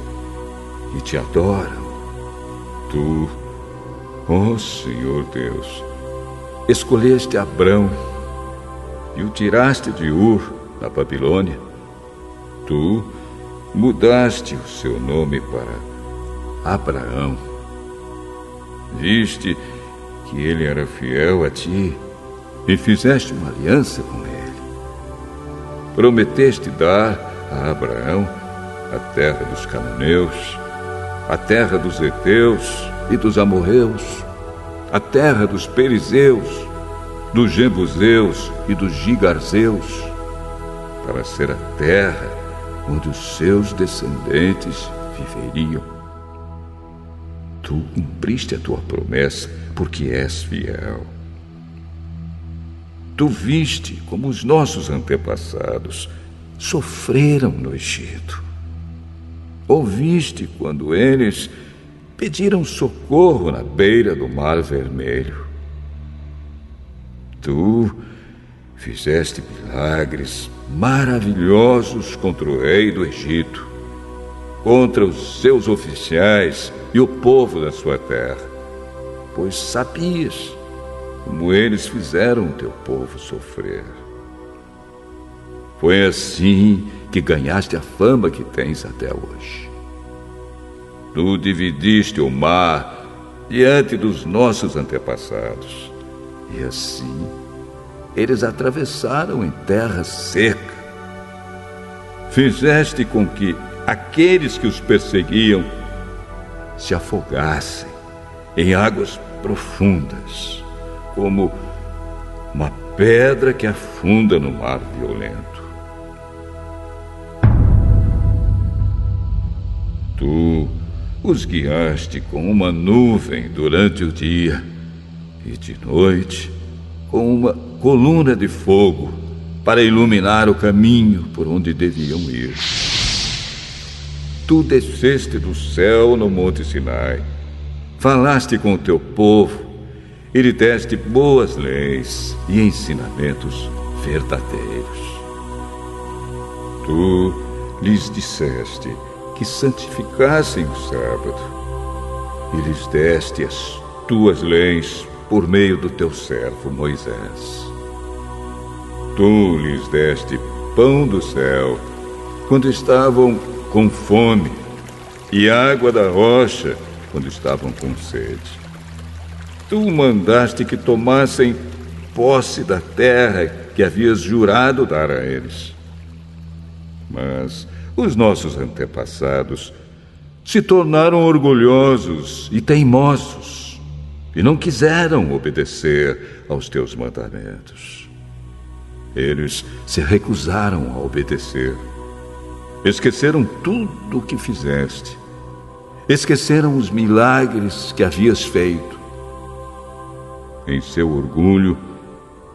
e te adoram. Tu, ó Senhor Deus, escolheste Abrão e o tiraste de Ur, na Babilônia. Tu mudaste o seu nome para Abraão. Viste que ele era fiel a ti e fizeste uma aliança com ele. Prometeste dar a Abraão a terra dos cananeus, a terra dos heteus e dos amorreus, a terra dos perizeus, dos jebuseus e dos gigarzeus, para ser a terra onde os seus descendentes viveriam. Tu cumpriste a tua promessa, porque és fiel. Tu viste como os nossos antepassados sofreram no Egito. Ouviste quando eles pediram socorro na beira do Mar Vermelho. Tu fizeste milagres maravilhosos contra o rei do Egito, contra os seus oficiais e o povo da sua terra, pois sabias como eles fizeram o teu povo sofrer. Foi assim que ganhaste a fama que tens até hoje. Tu dividiste o mar diante dos nossos antepassados, e assim eles atravessaram em terra seca. Fizeste com que aqueles que os perseguiam se afogassem em águas profundas, como uma pedra que afunda no mar violento. Tu os guiaste com uma nuvem durante o dia e de noite com uma coluna de fogo para iluminar o caminho por onde deviam ir. Tu desceste do céu no Monte Sinai, falaste com o teu povo e lhe deste boas leis e ensinamentos verdadeiros. Tu lhes disseste que santificassem o sábado e lhes deste as tuas leis por meio do teu servo Moisés. Tu lhes deste pão do céu quando estavam com fome e água da rocha quando estavam com sede. Tu mandaste que tomassem posse da terra que havias jurado dar a eles. Mas os nossos antepassados se tornaram orgulhosos e teimosos e não quiseram obedecer aos teus mandamentos. Eles se recusaram a obedecer. Esqueceram tudo o que fizeste. Esqueceram os milagres que havias feito. Em seu orgulho,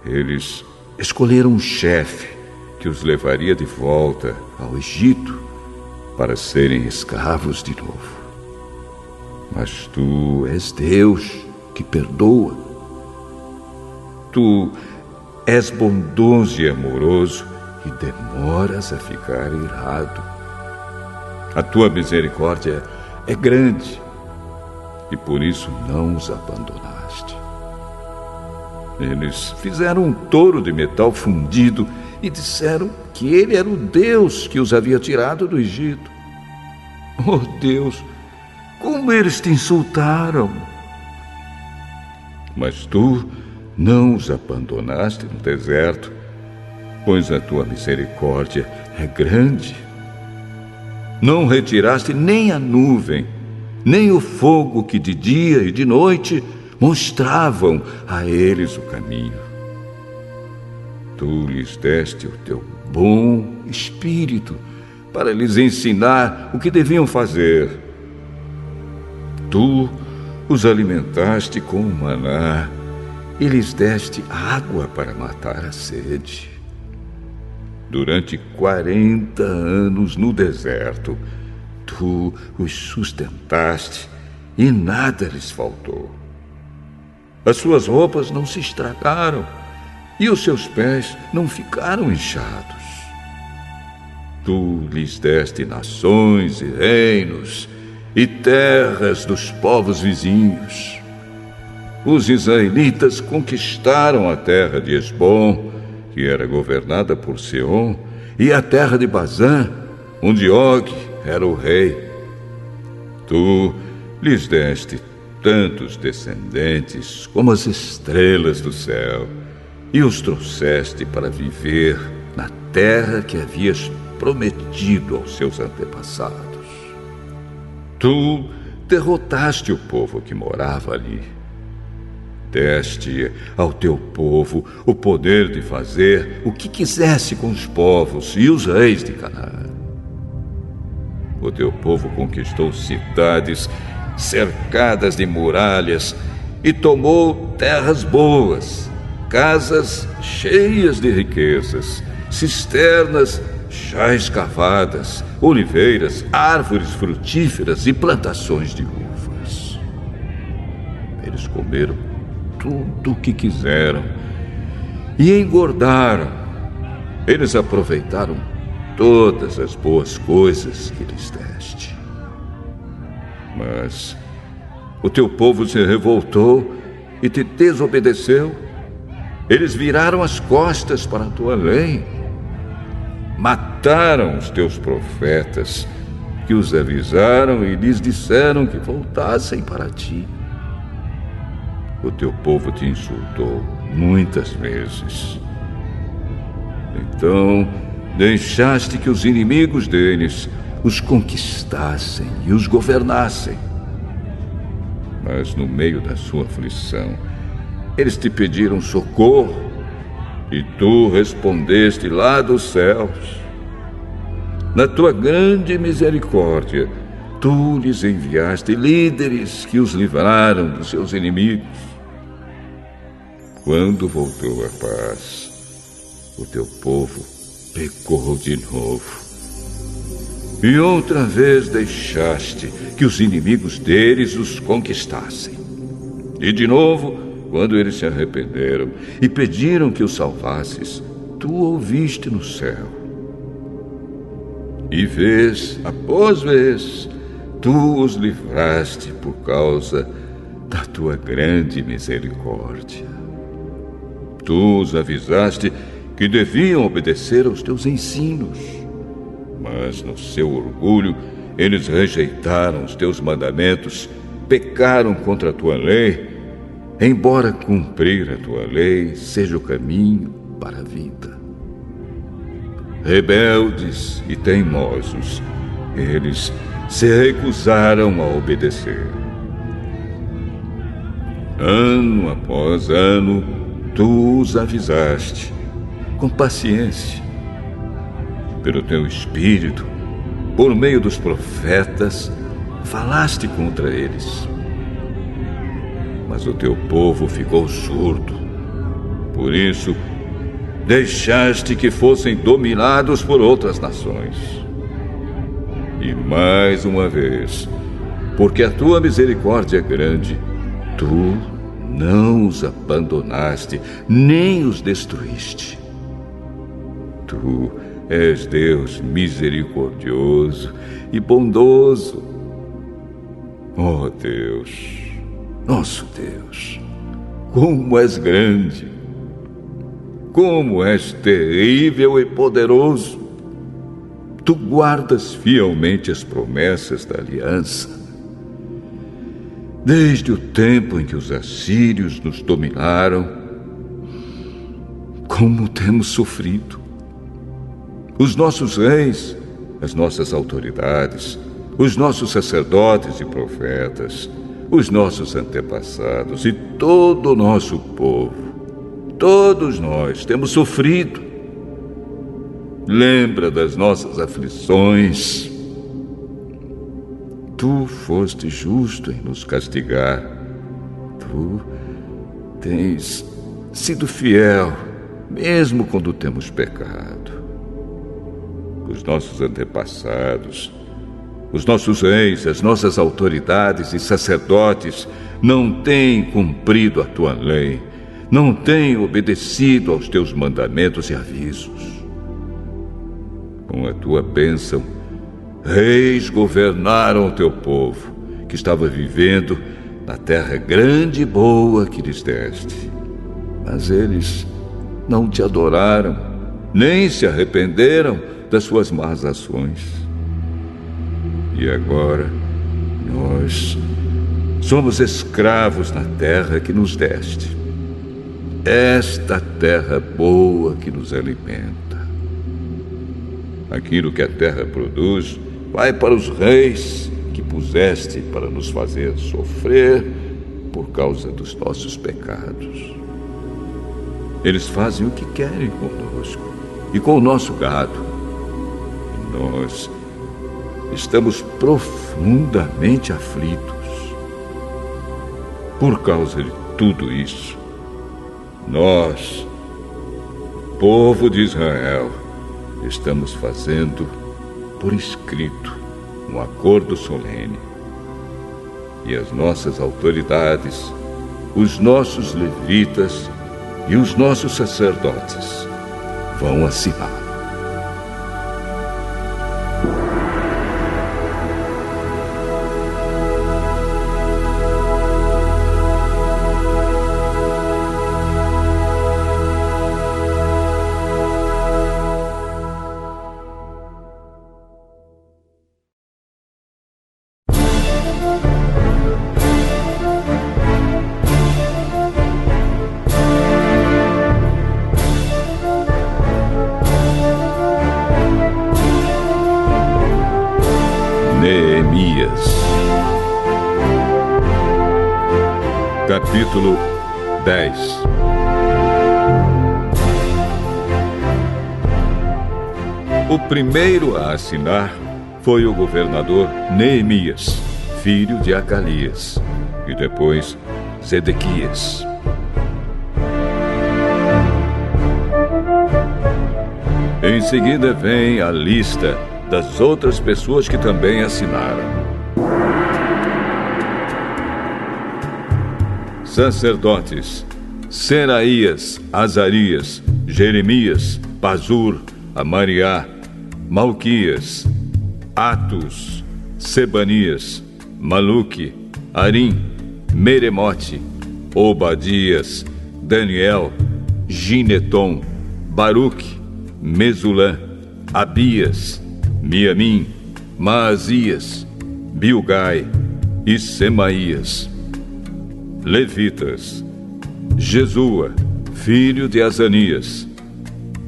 eles escolheram um chefe que os levaria de volta ao Egito para serem escravos de novo. Mas tu és Deus que perdoa. Tu és bondoso e amoroso e demoras a ficar irado. A tua misericórdia é grande e por isso não os abandonaste. Eles fizeram um touro de metal fundido e disseram que ele era o Deus que os havia tirado do Egito. Oh Deus, como eles te insultaram! Mas tu não os abandonaste no deserto, pois a tua misericórdia é grande. Não retiraste nem a nuvem, nem o fogo que de dia e de noite mostravam a eles o caminho. Tu lhes deste o teu bom espírito para lhes ensinar o que deviam fazer. Tu os alimentaste com o maná e lhes deste água para matar a sede. Durante 40 anos no deserto, tu os sustentaste e nada lhes faltou. As suas roupas não se estragaram e os seus pés não ficaram inchados. Tu lhes deste nações e reinos e terras dos povos vizinhos. Os israelitas conquistaram a terra de Esbom, que era governada por Seom, e a terra de Bazã, onde Og era o rei. Tu lhes deste tantos descendentes como as estrelas do céu, e os trouxeste para viver na terra que havias prometido aos seus antepassados. Tu derrotaste o povo que morava ali. Deste ao teu povo o poder de fazer o que quisesse com os povos e os reis de Canaã. O teu povo conquistou cidades cercadas de muralhas e tomou terras boas, casas cheias de riquezas, cisternas já escavadas, oliveiras, árvores frutíferas e plantações de uvas. Eles comeram tudo o que quiseram e engordaram. Eles aproveitaram todas as boas coisas que lhes deste. Mas o teu povo se revoltou e te desobedeceu. Eles viraram as costas para a tua lei. Mataram os teus profetas, que os avisaram e lhes disseram que voltassem para ti. O teu povo te insultou muitas vezes. Então, deixaste que os inimigos deles os conquistassem e os governassem. Mas no meio da sua aflição, eles te pediram socorro e tu respondeste lá dos céus. Na tua grande misericórdia, tu lhes enviaste líderes que os livraram dos seus inimigos. Quando voltou a paz, o teu povo pecou de novo. E outra vez deixaste que os inimigos deles os conquistassem. E de novo, quando eles se arrependeram e pediram que os salvasses, tu ouviste no céu. E vez após vez, tu os livraste por causa da tua grande misericórdia. Tu os avisaste que deviam obedecer aos teus ensinos, mas no seu orgulho eles rejeitaram os teus mandamentos, pecaram contra a tua lei, embora cumprir a tua lei seja o caminho para a vida. Rebeldes e teimosos, eles se recusaram a obedecer. Ano após ano, tu os avisaste, com paciência. Pelo teu espírito, por meio dos profetas, falaste contra eles. Mas o teu povo ficou surdo. Por isso, deixaste que fossem dominados por outras nações. E mais uma vez, porque a tua misericórdia é grande. Tu não os abandonaste, nem os destruíste. Tu és Deus misericordioso e bondoso. Oh Deus, nosso Deus, como és grande, como és terrível e poderoso. Tu guardas fielmente as promessas da aliança. Desde o tempo em que os assírios nos dominaram, como temos sofrido. Os nossos reis, as nossas autoridades, os nossos sacerdotes e profetas, os nossos antepassados e todo o nosso povo, todos nós temos sofrido. Lembra das nossas aflições. Tu foste justo em nos castigar. Tu tens sido fiel, mesmo quando temos pecado. Os nossos antepassados, os nossos reis, as nossas autoridades e sacerdotes não têm cumprido a tua lei, não têm obedecido aos teus mandamentos e avisos. Com a tua bênção, reis governaram o teu povo, que estava vivendo na terra grande e boa que lhes deste. Mas eles não te adoraram, nem se arrependeram das suas más ações. E agora, nós somos escravos na terra que nos deste. Esta terra boa que nos alimenta. Aquilo que a terra produz vai para os reis que puseste para nos fazer sofrer por causa dos nossos pecados. Eles fazem o que querem conosco e com o nosso gado. E nós estamos profundamente aflitos. Por causa de tudo isso, nós, o povo de Israel, estamos fazendo por escrito um acordo solene. E as nossas autoridades, os nossos levitas e os nossos sacerdotes vão assinar. Capítulo 10. O primeiro a assinar foi o governador Neemias, filho de Acalias, e depois Zedequias. Em seguida vem a lista das outras pessoas que também assinaram. Sacerdotes: Seraías, Azarias, Jeremias, Pazur, Amariá, Malquias, Atus, Sebanias, Maluque, Arim, Meremote, Obadias, Daniel, Gineton, Baruque, Mesulã, Abias, Miamim, Maazias, Bilgai e Semaías. Levitas: Jesua, filho de Azanias,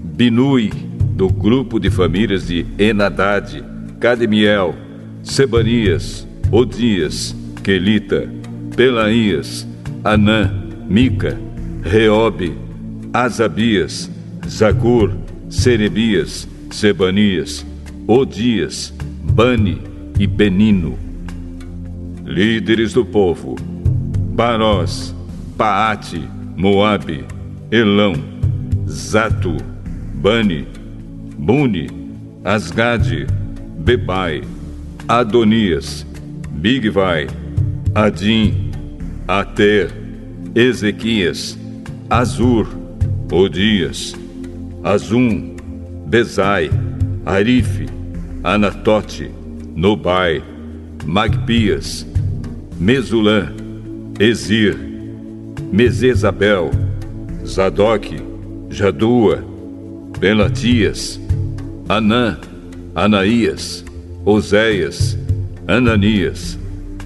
Binui, do grupo de famílias de Enadade, Cadmiel, Sebanias, Odias, Quelita, Pelaías, Anã, Mica, Reobe, Asabias, Zacur, Serebias, Sebanias, Odias, Bani e Benino. Líderes do povo: Parós, Paate, Moabe, Elão, Zato, Bani, Buni, Asgade, Bebai, Adonias, Bigvai, Adim, Ater, Ezequias, Azur, Odias, Azum, Bezai, Arife, Anatote, Nobai, Magpias, Mesulã, Ezir, Mesezabel, Zadok, Jadua, Belatias, Anã, Anaías, Oséias, Ananias,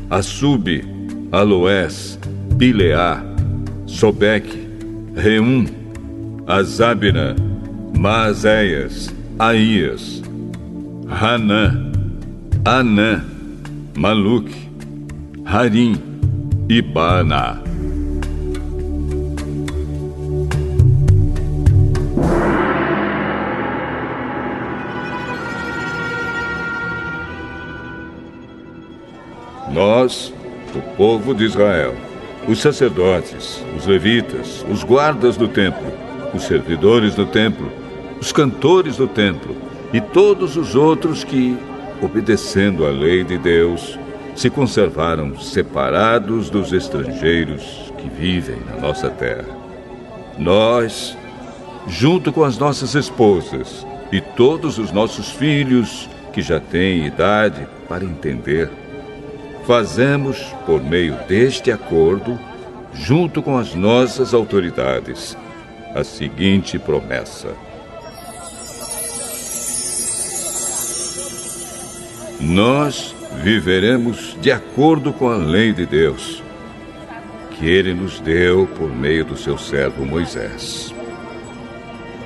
Assube, Aloés, Pileá, Sobeque, Reum, Azabina, Maazéias, Aías, Hanã, Anã, Maluque, Harim e Baana. Nós, o povo de Israel, os sacerdotes, os levitas, os guardas do templo, os servidores do templo, os cantores do templo e todos os outros que, obedecendo à lei de Deus, se conservaram separados dos estrangeiros que vivem na nossa terra. Nós, junto com as nossas esposas e todos os nossos filhos que já têm idade para entender, fazemos, por meio deste acordo, junto com as nossas autoridades, a seguinte promessa: nós viveremos de acordo com a lei de Deus, que Ele nos deu por meio do seu servo Moisés.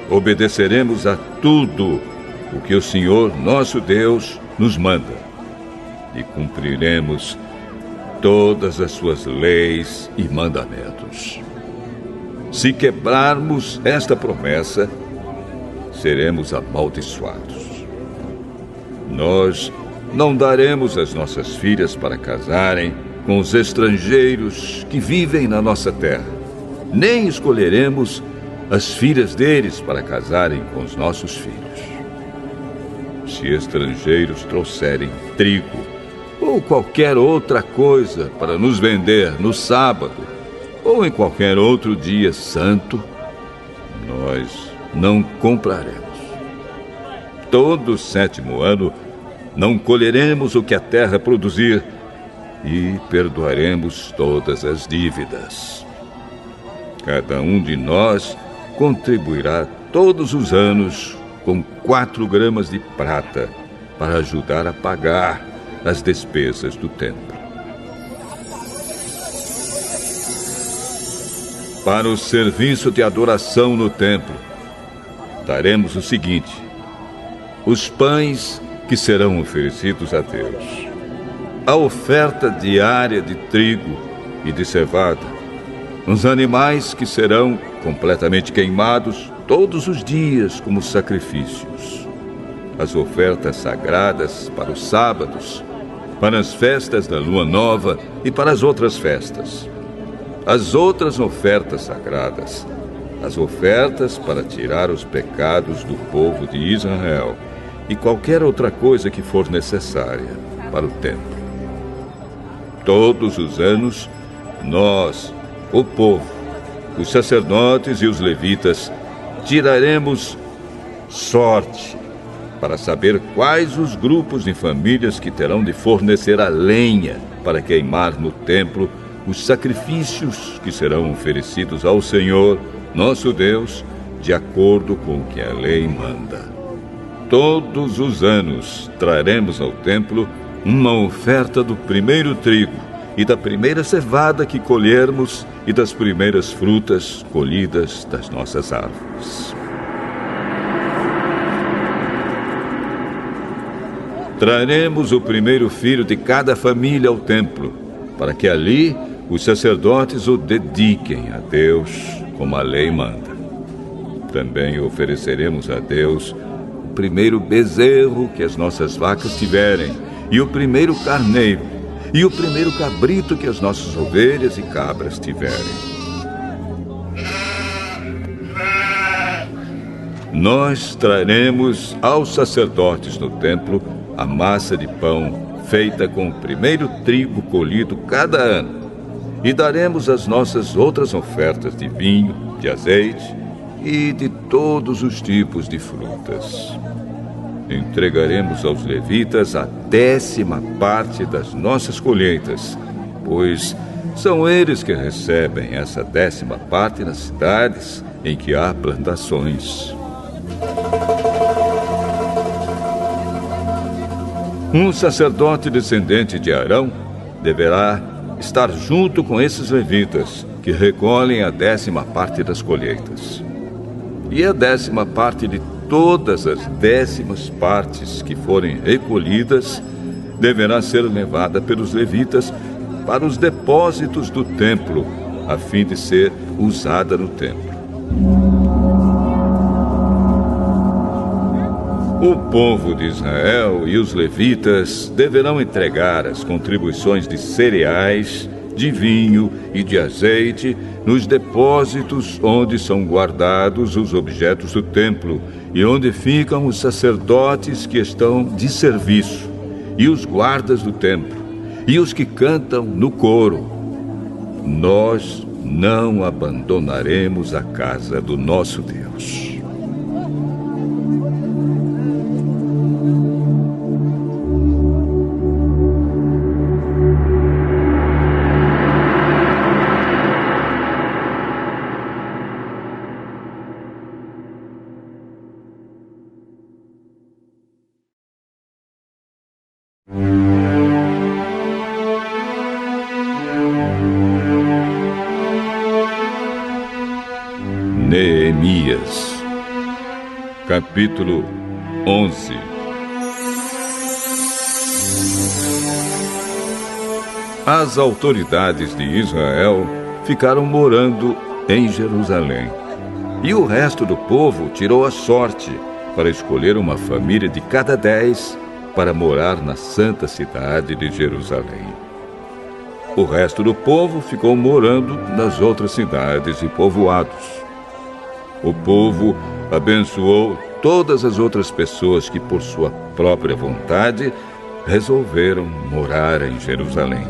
Obedeceremos a tudo o que o Senhor, nosso Deus, nos manda, e cumpriremos todas as suas leis e mandamentos. Se quebrarmos esta promessa, seremos amaldiçoados. Nós não daremos as nossas filhas para casarem com os estrangeiros que vivem na nossa terra, nem escolheremos as filhas deles para casarem com os nossos filhos. Se estrangeiros trouxerem trigo ou qualquer outra coisa para nos vender no sábado ou em qualquer outro dia santo, nós não compraremos. Todo o 7º ano não colheremos o que a terra produzir e perdoaremos todas as dívidas. Cada um de nós contribuirá todos os anos com 4 gramas de prata para ajudar a pagar as despesas do templo. Para o serviço de adoração no templo, daremos o seguinte: os pães que serão oferecidos a Deus, a oferta diária de trigo e de cevada, os animais que serão completamente queimados todos os dias como sacrifícios, as ofertas sagradas para os sábados, para as festas da lua nova e para as outras festas, as outras ofertas sagradas, as ofertas para tirar os pecados do povo de Israel e qualquer outra coisa que for necessária para o templo. Todos os anos, nós, o povo, os sacerdotes e os levitas, tiraremos sorte para saber quais os grupos de famílias que terão de fornecer a lenha para queimar no templo os sacrifícios que serão oferecidos ao Senhor, nosso Deus, de acordo com o que a lei manda. Todos os anos traremos ao templo uma oferta do primeiro trigo e da primeira cevada que colhermos e das primeiras frutas colhidas das nossas árvores. Traremos o primeiro filho de cada família ao templo, para que ali os sacerdotes o dediquem a Deus, como a lei manda. Também ofereceremos a Deus o primeiro bezerro que as nossas vacas tiverem, e o primeiro carneiro, e o primeiro cabrito que as nossas ovelhas e cabras tiverem. Nós traremos aos sacerdotes no templo a massa de pão feita com o primeiro trigo colhido cada ano, e daremos as nossas outras ofertas de vinho, de azeite e de todos os tipos de frutas. Entregaremos aos levitas a 10ª parte das nossas colheitas, pois são eles que recebem essa 10ª parte nas cidades em que há plantações. Um sacerdote descendente de Arão deverá estar junto com esses levitas que recolhem a 10ª parte das colheitas. E a 10ª parte de todas as 10ª partes que forem recolhidas deverá ser levada pelos levitas para os depósitos do templo, a fim de ser usada no templo. O povo de Israel e os levitas deverão entregar as contribuições de cereais, de vinho e de azeite nos depósitos onde são guardados os objetos do templo e onde ficam os sacerdotes que estão de serviço, e os guardas do templo, e os que cantam no coro. Nós não abandonaremos a casa do nosso Deus. Neemias, capítulo 11. As autoridades de Israel ficaram morando em Jerusalém, e o resto do povo tirou a sorte para escolher uma família de cada 10 para morar na santa cidade de Jerusalém. O resto do povo ficou morando nas outras cidades e povoados. O povo abençoou todas as outras pessoas que, por sua própria vontade, resolveram morar em Jerusalém.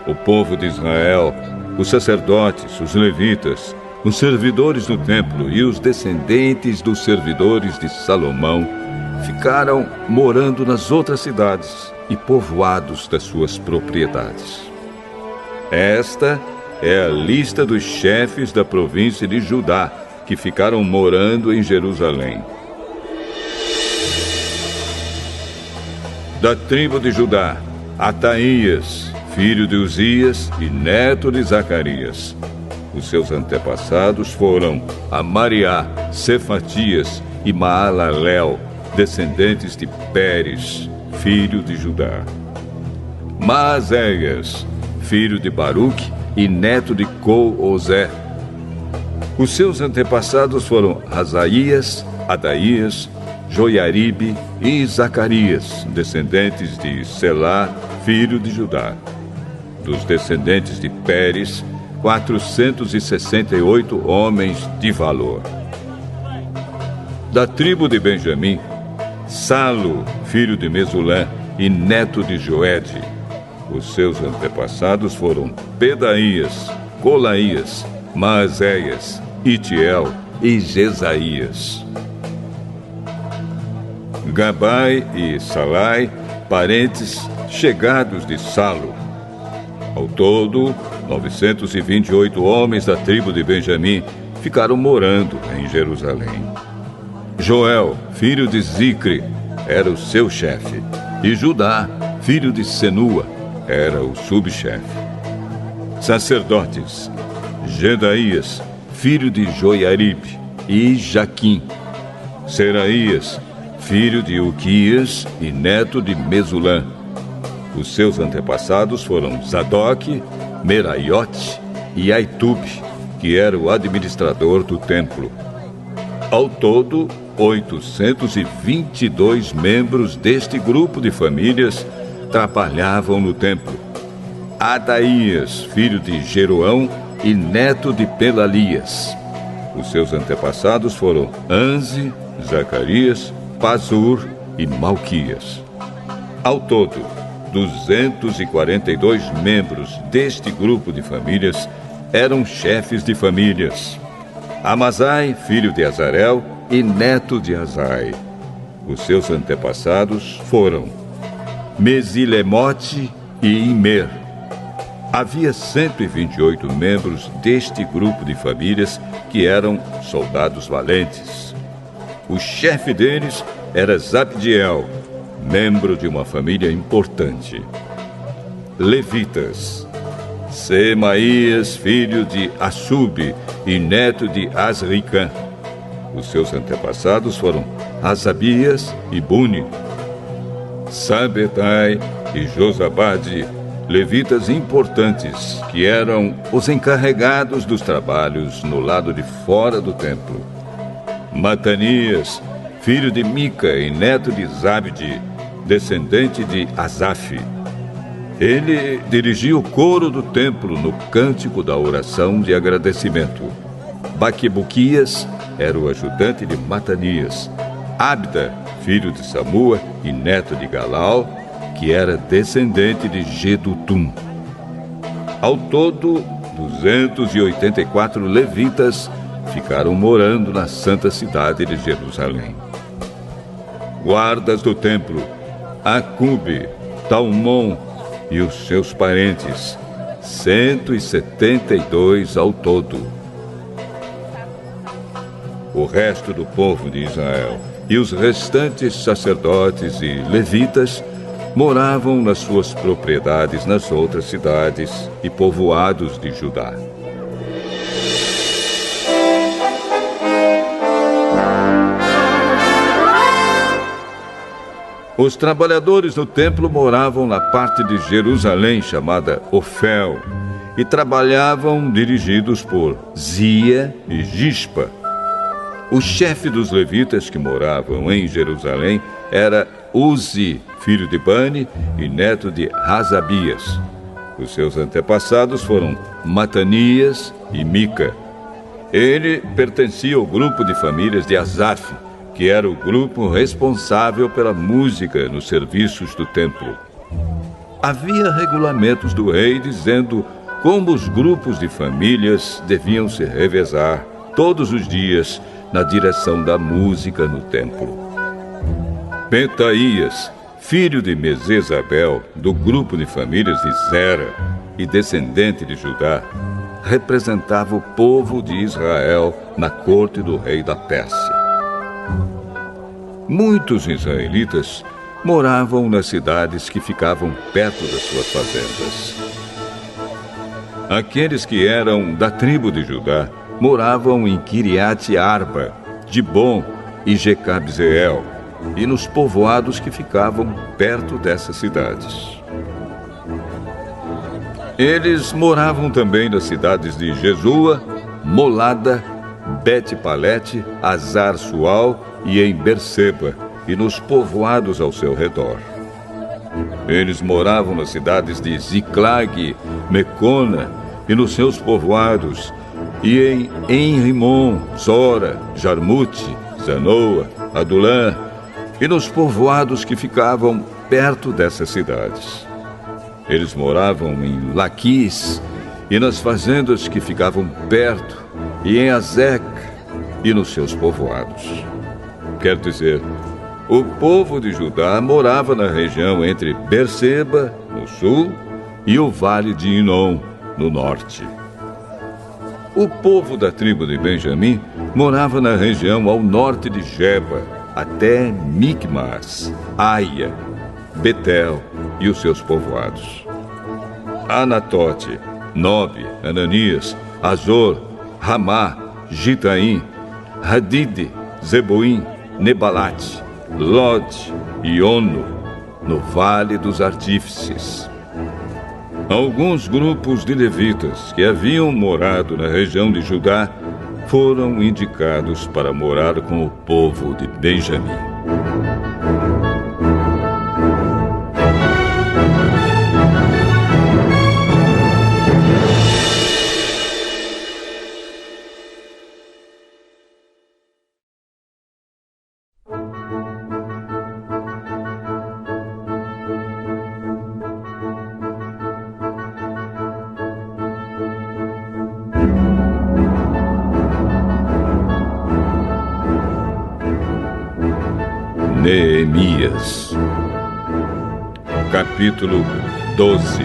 O povo de Israel, os sacerdotes, os levitas, os servidores do templo e os descendentes dos servidores de Salomão ficaram morando nas outras cidades e povoados das suas propriedades. Esta é a lista dos chefes da província de Judá, que ficaram morando em Jerusalém. Da tribo de Judá, Ataías, filho de Uzias e neto de Zacarias. Os seus antepassados foram Amariá, Cefatias e Maalalel, descendentes de Pérez, filho de Judá. Maazéias, filho de Baruque e neto de Col-Ozé. Os seus antepassados foram Asaías, Adaías, Joiaribe e Zacarias, descendentes de Selá, filho de Judá. Dos descendentes de Pérez, 468 homens de valor. Da tribo de Benjamim, Salo, filho de Mesulã e neto de Joede. Os seus antepassados foram Pedaías, Colaías, Maazéias, Itiel e Jesaías. Gabai e Salai, parentes chegados de Salo. Ao todo, 928 homens da tribo de Benjamim ficaram morando em Jerusalém. Joel, filho de Zicre, era o seu chefe, e Judá, filho de Senua, era o subchefe. Sacerdotes: Gedaías, filho de Joiaribe, e Jaquim. Seraías, filho de Uquias e neto de Mesulã. Os seus antepassados foram Zadoque, Meraiote e Aitube, que era o administrador do templo. Ao todo, 822 membros deste grupo de famílias trabalhavam no templo. Adaías, filho de Jeroão e neto de Pelalias. Os seus antepassados foram Anze, Zacarias, Pazur e Malquias. Ao todo, 242 membros deste grupo de famílias eram chefes de famílias. Amazai, filho de Azarel e neto de Azai. Os seus antepassados foram Mesilemote e Imer. Havia 128 membros deste grupo de famílias que eram soldados valentes. O chefe deles era Zabdiel, membro de uma família importante. Levitas. Semaías, filho de Assub e neto de Asricã. Os seus antepassados foram Asabias e Buni. Sabetai e Josabade, levitas importantes, que eram os encarregados dos trabalhos no lado de fora do templo. Matanias, filho de Mica e neto de Zabde, descendente de Asaf. Ele dirigia o coro do templo no cântico da oração de agradecimento. Baquebuquias era o ajudante de Matanias. Abda, filho de Samua e neto de Galal, que era descendente de Gedutum. Ao todo, 284 levitas ficaram morando na santa cidade de Jerusalém. Guardas do templo, Acube, Talmon e os seus parentes, 172 ao todo. O resto do povo de Israel e os restantes sacerdotes e levitas moravam nas suas propriedades nas outras cidades e povoados de Judá. Os trabalhadores do templo moravam na parte de Jerusalém chamada Ofel e trabalhavam dirigidos por Zia e Gispa. O chefe dos levitas que moravam em Jerusalém era Uzi, filho de Bani e neto de Razabias. Os seus antepassados foram Matanias e Mica. Ele pertencia ao grupo de famílias de Asaf, que era o grupo responsável pela música nos serviços do templo. Havia regulamentos do rei dizendo como os grupos de famílias deviam se revezar todos os dias na direção da música no templo. Petaías, filho de Mesesabel, do grupo de famílias de Zera e descendente de Judá, representava o povo de Israel na corte do rei da Pérsia. Muitos israelitas moravam nas cidades que ficavam perto das suas fazendas. Aqueles que eram da tribo de Judá moravam em Kiriat Arba, Dibon e Jecabzeel, e nos povoados que ficavam perto dessas cidades. Eles moravam também nas cidades de Jesua, Molada, Bet-Palete, Azar-Sual e em Berseba, e nos povoados ao seu redor. Eles moravam nas cidades de Ziclag, Mecona e nos seus povoados, e em Enrimon, Zora, Jarmute, Zanoa, Adulã, e nos povoados que ficavam perto dessas cidades. Eles moravam em Laquis e nas fazendas que ficavam perto, e em Azec e nos seus povoados. Quer dizer, o povo de Judá morava na região entre Berseba, no sul, e o vale de Inom, no norte. O povo da tribo de Benjamim morava na região ao norte de Geba, até Micmas, Aia, Betel e os seus povoados. Anatote, Nobe, Ananias, Azor, Ramá, Gitaim, Hadide, Zeboim, Nebalate, Lod e Ono, no Vale dos Artífices. Alguns grupos de levitas que haviam morado na região de Judá foram indicados para morar com o povo de Benjamim. Jeremias. Capítulo 12.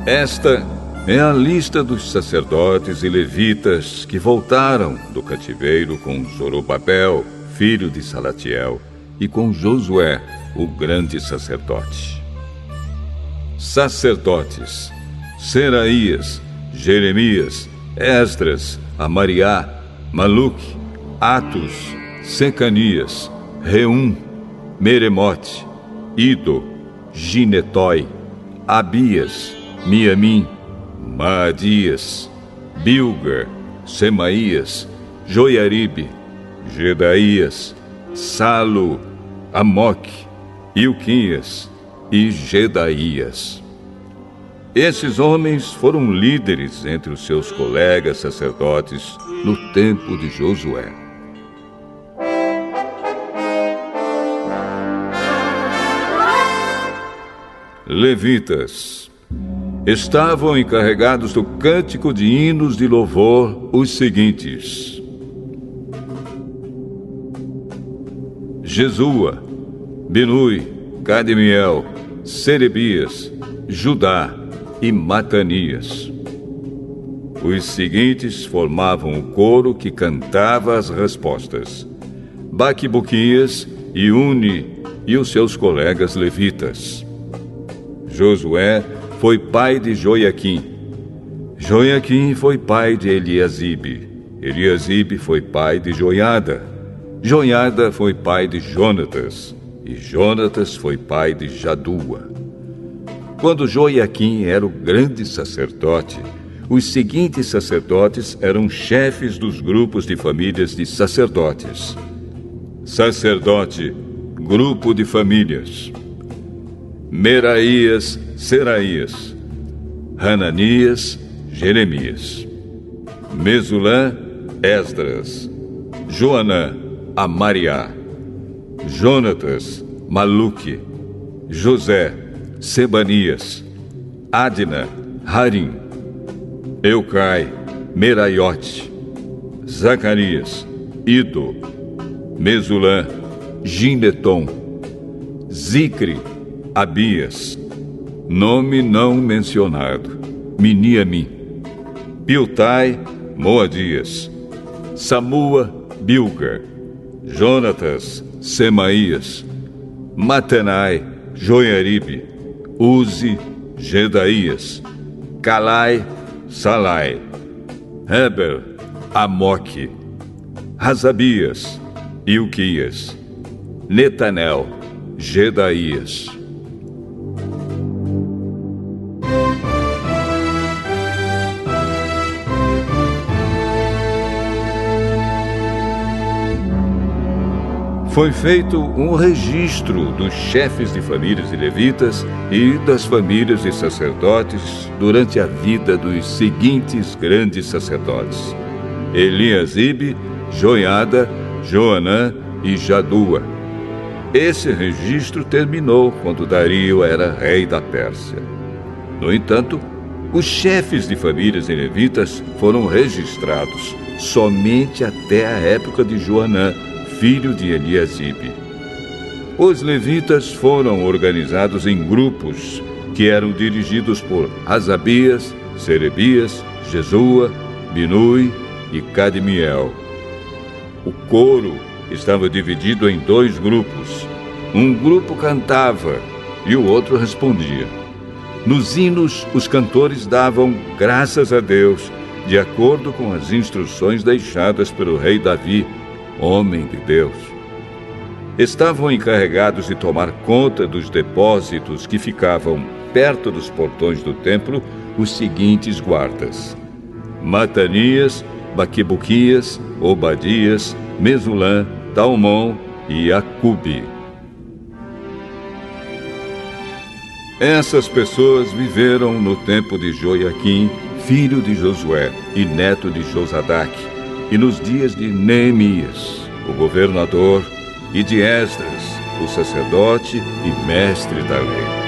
Esta é a lista dos sacerdotes e levitas que voltaram do cativeiro com Zorobabel, filho de Salatiel, e com Josué, o grande sacerdote. Sacerdotes: Seraías, Jeremias, Esdras, Amariá, Maluque, Atos, Secanias, Reum, Meremote, Ido, Ginetói, Abias, Miamim, Maadias, Bilga, Semaías, Joiaribe, Gedaías, Salo, Amoque, Ilquias e Gedaías. Esses homens foram líderes entre os seus colegas sacerdotes no tempo de Josué. Levitas: estavam encarregados do cântico de hinos de louvor os seguintes: Jesua, Binui, Cadmiel, Serebias, Judá e Matanias. Os seguintes formavam o coro que cantava as respostas: Baquibuquias e Uni e os seus colegas levitas. Josué foi pai de Joiaquim. Joiaquim foi pai de Eliasibe. Eliasibe foi pai de Joiada. Joiada foi pai de Jonatas. E Jonatas foi pai de Jadua. Quando Joiaquim era o grande sacerdote, os seguintes sacerdotes eram chefes dos grupos de famílias de sacerdotes. Sacerdote, grupo de famílias: Meraías, Seraías, Hananias, Jeremias, Mesulã, Esdras, Joanã, Amariá, Jonatas, Maluque, José, Sebanias, Adna, Harim, Eucai, Meraiote, Zacarias, Ido, Mesulã, Gineton, Zicre, Abias, nome não mencionado, Miniamim, Piltai, Moadias, Samua, Bilga, Jonatas, Semaías, Matenai, Joiaribe, Uzi, Gedaías, Calai, Salai, Heber, Amoque, Razabias, Ilquias, Netanel, Gedaías. Foi feito um registro dos chefes de famílias e levitas e das famílias de sacerdotes durante a vida dos seguintes grandes sacerdotes: Eliasibe, Joiada, Joanã e Jadua. Esse registro terminou quando Dario era rei da Pérsia. No entanto, os chefes de famílias e levitas foram registrados somente até a época de Joanã, filho de Eliasibe. Os levitas foram organizados em grupos que eram dirigidos por Asabias, Serebias, Jesua, Binui e Cadmiel. O coro estava dividido em dois grupos. Um grupo cantava e o outro respondia. Nos hinos, os cantores davam graças a Deus, de acordo com as instruções deixadas pelo rei Davi, homem de Deus. Estavam encarregados de tomar conta dos depósitos que ficavam perto dos portões do templo os seguintes guardas: Matanias, Baquibuquias, Obadias, Mesulã, Talmon e Acube. Essas pessoas viveram no tempo de Joiaquim, filho de Josué e neto de Josadaque, e nos dias de Neemias, o governador, e de Esdras, o sacerdote e mestre da lei.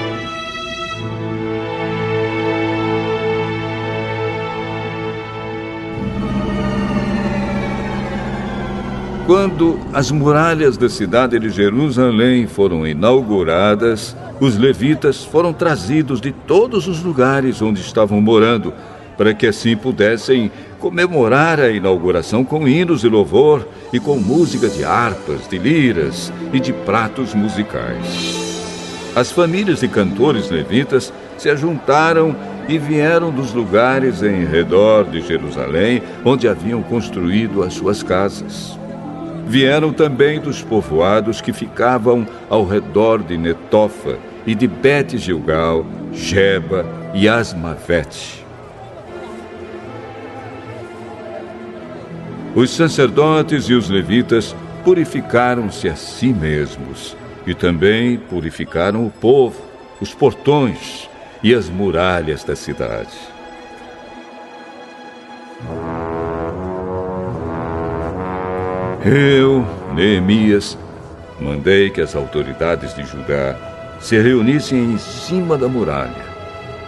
Quando as muralhas da cidade de Jerusalém foram inauguradas, os levitas foram trazidos de todos os lugares onde estavam morando, para que assim pudessem comemorar a inauguração com hinos de louvor e com música de harpas, de liras e de pratos musicais. As famílias de cantores levitas se ajuntaram e vieram dos lugares em redor de Jerusalém, onde haviam construído as suas casas. Vieram também dos povoados que ficavam ao redor de Netofa e de Bet-Gilgal, Geba e Asmavete. Os sacerdotes e os levitas purificaram-se a si mesmos e também purificaram o povo, os portões e as muralhas da cidade. Eu, Neemias, mandei que as autoridades de Judá se reunissem em cima da muralha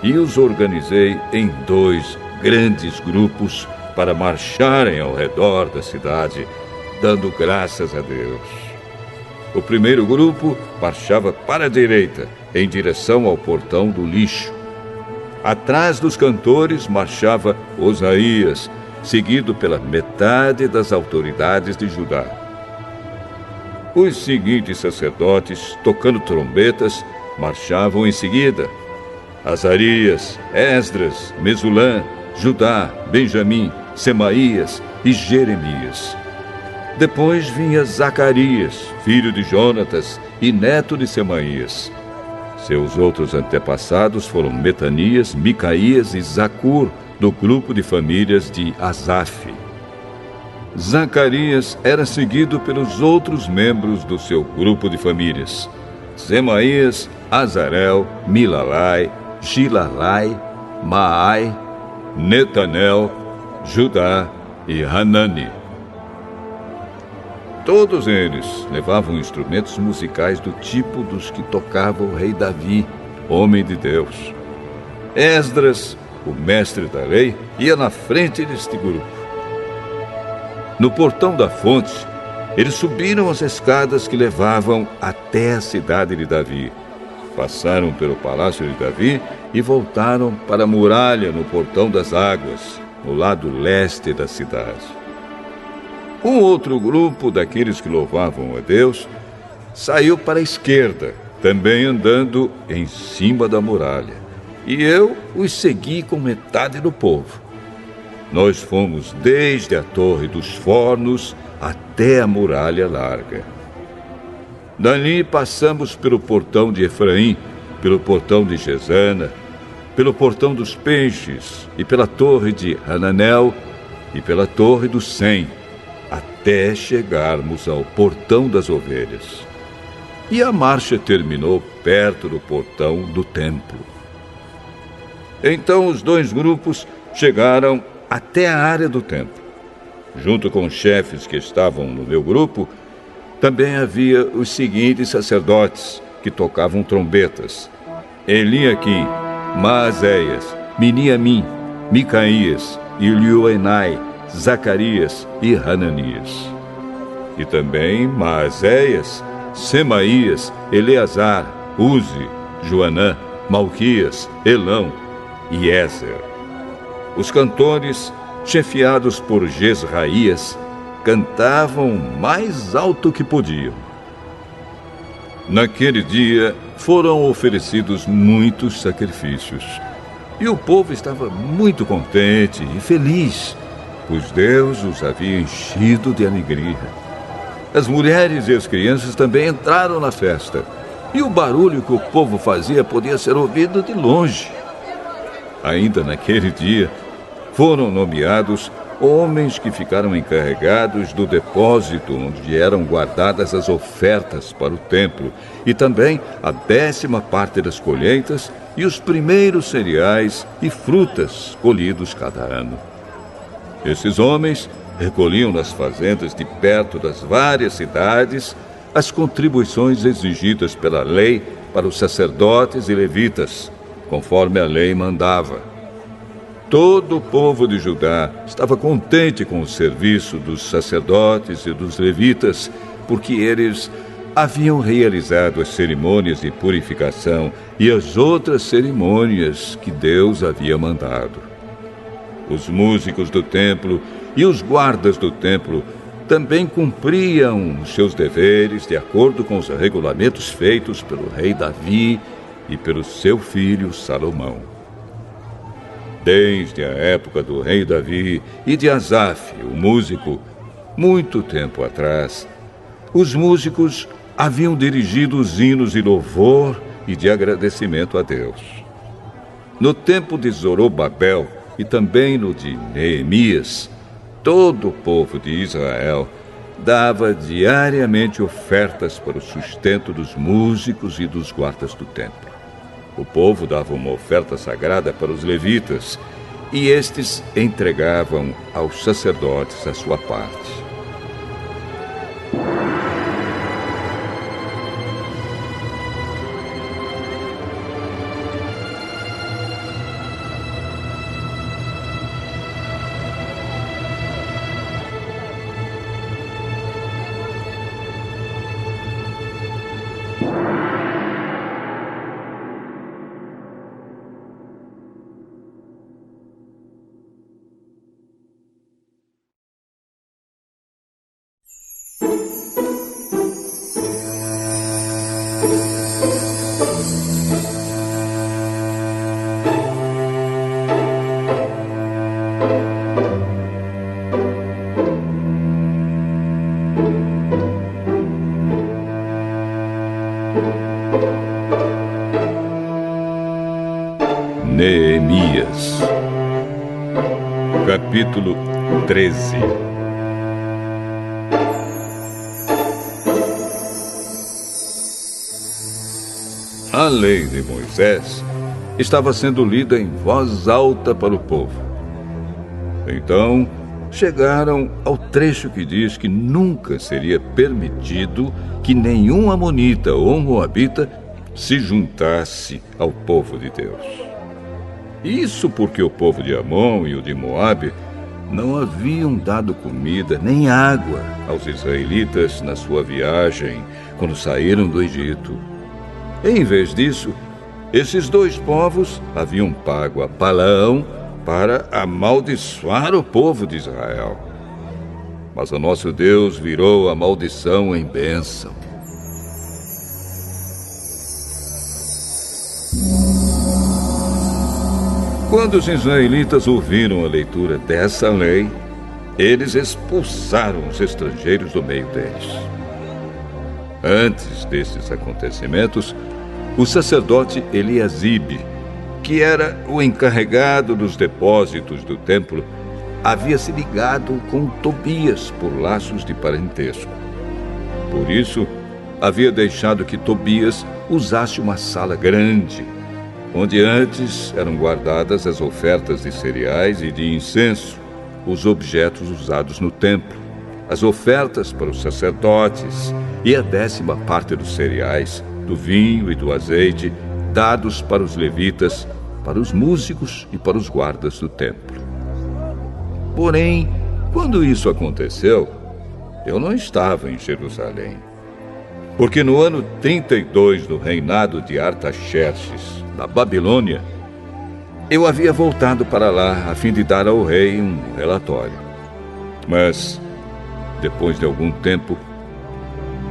e os organizei em 2 grandes grupos para marcharem ao redor da cidade, dando graças a Deus. O primeiro grupo marchava para a direita, em direção ao portão do lixo. Atrás dos cantores marchava Osaías, seguido pela metade das autoridades de Judá. Os seguintes sacerdotes, tocando trombetas, marchavam em seguida: Azarias, Esdras, Mesulã, Judá, Benjamim, Semaías e Jeremias. Depois vinha Zacarias, filho de Jonatas e neto de Semaías. Seus outros antepassados foram Metanias, Micaías e Zacur, do grupo de famílias de Asaf. Zacarias era seguido pelos outros membros do seu grupo de famílias: Semaías, Azarel, Milalai, Gilalai, Maai, Netanel, Judá e Hanani. Todos eles levavam instrumentos musicais do tipo dos que tocava o rei Davi, homem de Deus. Esdras, o mestre da lei, ia na frente deste grupo. No portão da fonte, eles subiram as escadas que levavam até a cidade de Davi. Passaram pelo palácio de Davi e voltaram para a muralha no portão das águas, no lado leste da cidade. Um outro grupo daqueles que louvavam a Deus saiu para a esquerda, também andando em cima da muralha, e eu os segui com metade do povo. Nós fomos desde a Torre dos Fornos até a Muralha Larga. Dali passamos pelo portão de Efraim, pelo portão de Gesana, pelo portão dos Peixes e pela Torre de Hananel e pela Torre do Sem, até chegarmos ao portão das Ovelhas. E a marcha terminou perto do portão do templo. Então os 2 grupos chegaram até a área do templo. Junto com os chefes que estavam no meu grupo, também havia os seguintes sacerdotes que tocavam trombetas: Eliaquim, Maazéias, Miniamim, Micaías, Ilioenai, Zacarias e Hananias. E também Maazéias, Semaías, Eleazar, Uzi, Joanã, Malquias, Elão e Ézer. Os cantores, chefiados por Jezraías, cantavam mais alto que podiam. Naquele dia foram oferecidos muitos sacrifícios, e o povo estava muito contente e feliz, pois Deus os havia enchido de alegria. As mulheres e as crianças também entraram na festa, e o barulho que o povo fazia podia ser ouvido de longe. Ainda naquele dia, foram nomeados homens que ficaram encarregados do depósito onde eram guardadas as ofertas para o templo, e também a 10ª parte das colheitas e os primeiros cereais e frutas colhidos cada ano. Esses homens recolhiam nas fazendas de perto das várias cidades as contribuições exigidas pela lei para os sacerdotes e levitas, conforme a lei mandava. Todo o povo de Judá estava contente com o serviço dos sacerdotes e dos levitas, porque eles haviam realizado as cerimônias de purificação e as outras cerimônias que Deus havia mandado. Os músicos do templo e os guardas do templo também cumpriam os seus deveres de acordo com os regulamentos feitos pelo rei Davi e pelo seu filho Salomão. Desde a época do rei Davi e de Asaf, o músico, muito tempo atrás, os músicos haviam dirigido os hinos de louvor e de agradecimento a Deus. No tempo de Zorobabel e também no de Neemias, todo o povo de Israel dava diariamente ofertas para o sustento dos músicos e dos guardas do templo. O povo dava uma oferta sagrada para os levitas e estes entregavam aos sacerdotes a sua parte. Neemias, capítulo 13. A lei de Moisés estava sendo lida em voz alta para o povo. Então, chegaram ao trecho que diz que nunca seria permitido que nenhum amonita ou moabita se juntasse ao povo de Deus. Isso porque o povo de Amon e o de Moabe não haviam dado comida nem água aos israelitas na sua viagem quando saíram do Egito. Em vez disso, esses dois povos haviam pago a Balaão para amaldiçoar o povo de Israel. Mas o nosso Deus virou a maldição em bênção. Quando os israelitas ouviram a leitura dessa lei, eles expulsaram os estrangeiros do meio deles. Antes desses acontecimentos, o sacerdote Eliasibe, que era o encarregado dos depósitos do templo, havia se ligado com Tobias por laços de parentesco. Por isso, havia deixado que Tobias usasse uma sala grande, onde antes eram guardadas as ofertas de cereais e de incenso, os objetos usados no templo, as ofertas para os sacerdotes e a 10ª dos cereais, do vinho e do azeite, dados para os levitas, para os músicos e para os guardas do templo. Porém, quando isso aconteceu, eu não estava em Jerusalém, porque no ano 32 do reinado de Artaxerxes, da Babilônia, eu havia voltado para lá a fim de dar ao rei um relatório. Mas, depois de algum tempo,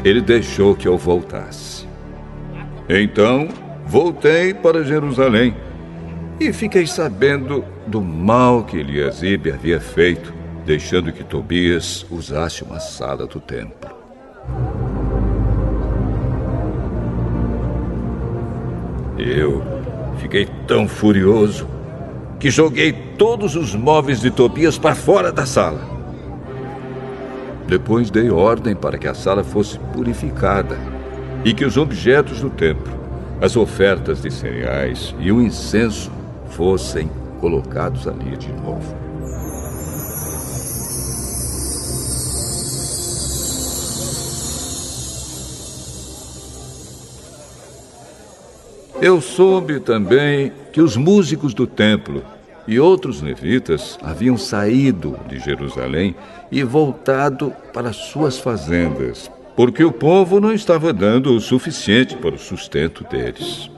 ele deixou que eu voltasse. Então, voltei para Jerusalém e fiquei sabendo do mal que Eliasibe havia feito, deixando que Tobias usasse uma sala do templo. Eu fiquei tão furioso que joguei todos os móveis de Tobias para fora da sala. Depois dei ordem para que a sala fosse purificada e que os objetos do templo, as ofertas de cereais e o incenso fossem colocados ali de novo. Eu soube também que os músicos do templo e outros levitas haviam saído de Jerusalém e voltado para suas fazendas, porque o povo não estava dando o suficiente para o sustento deles.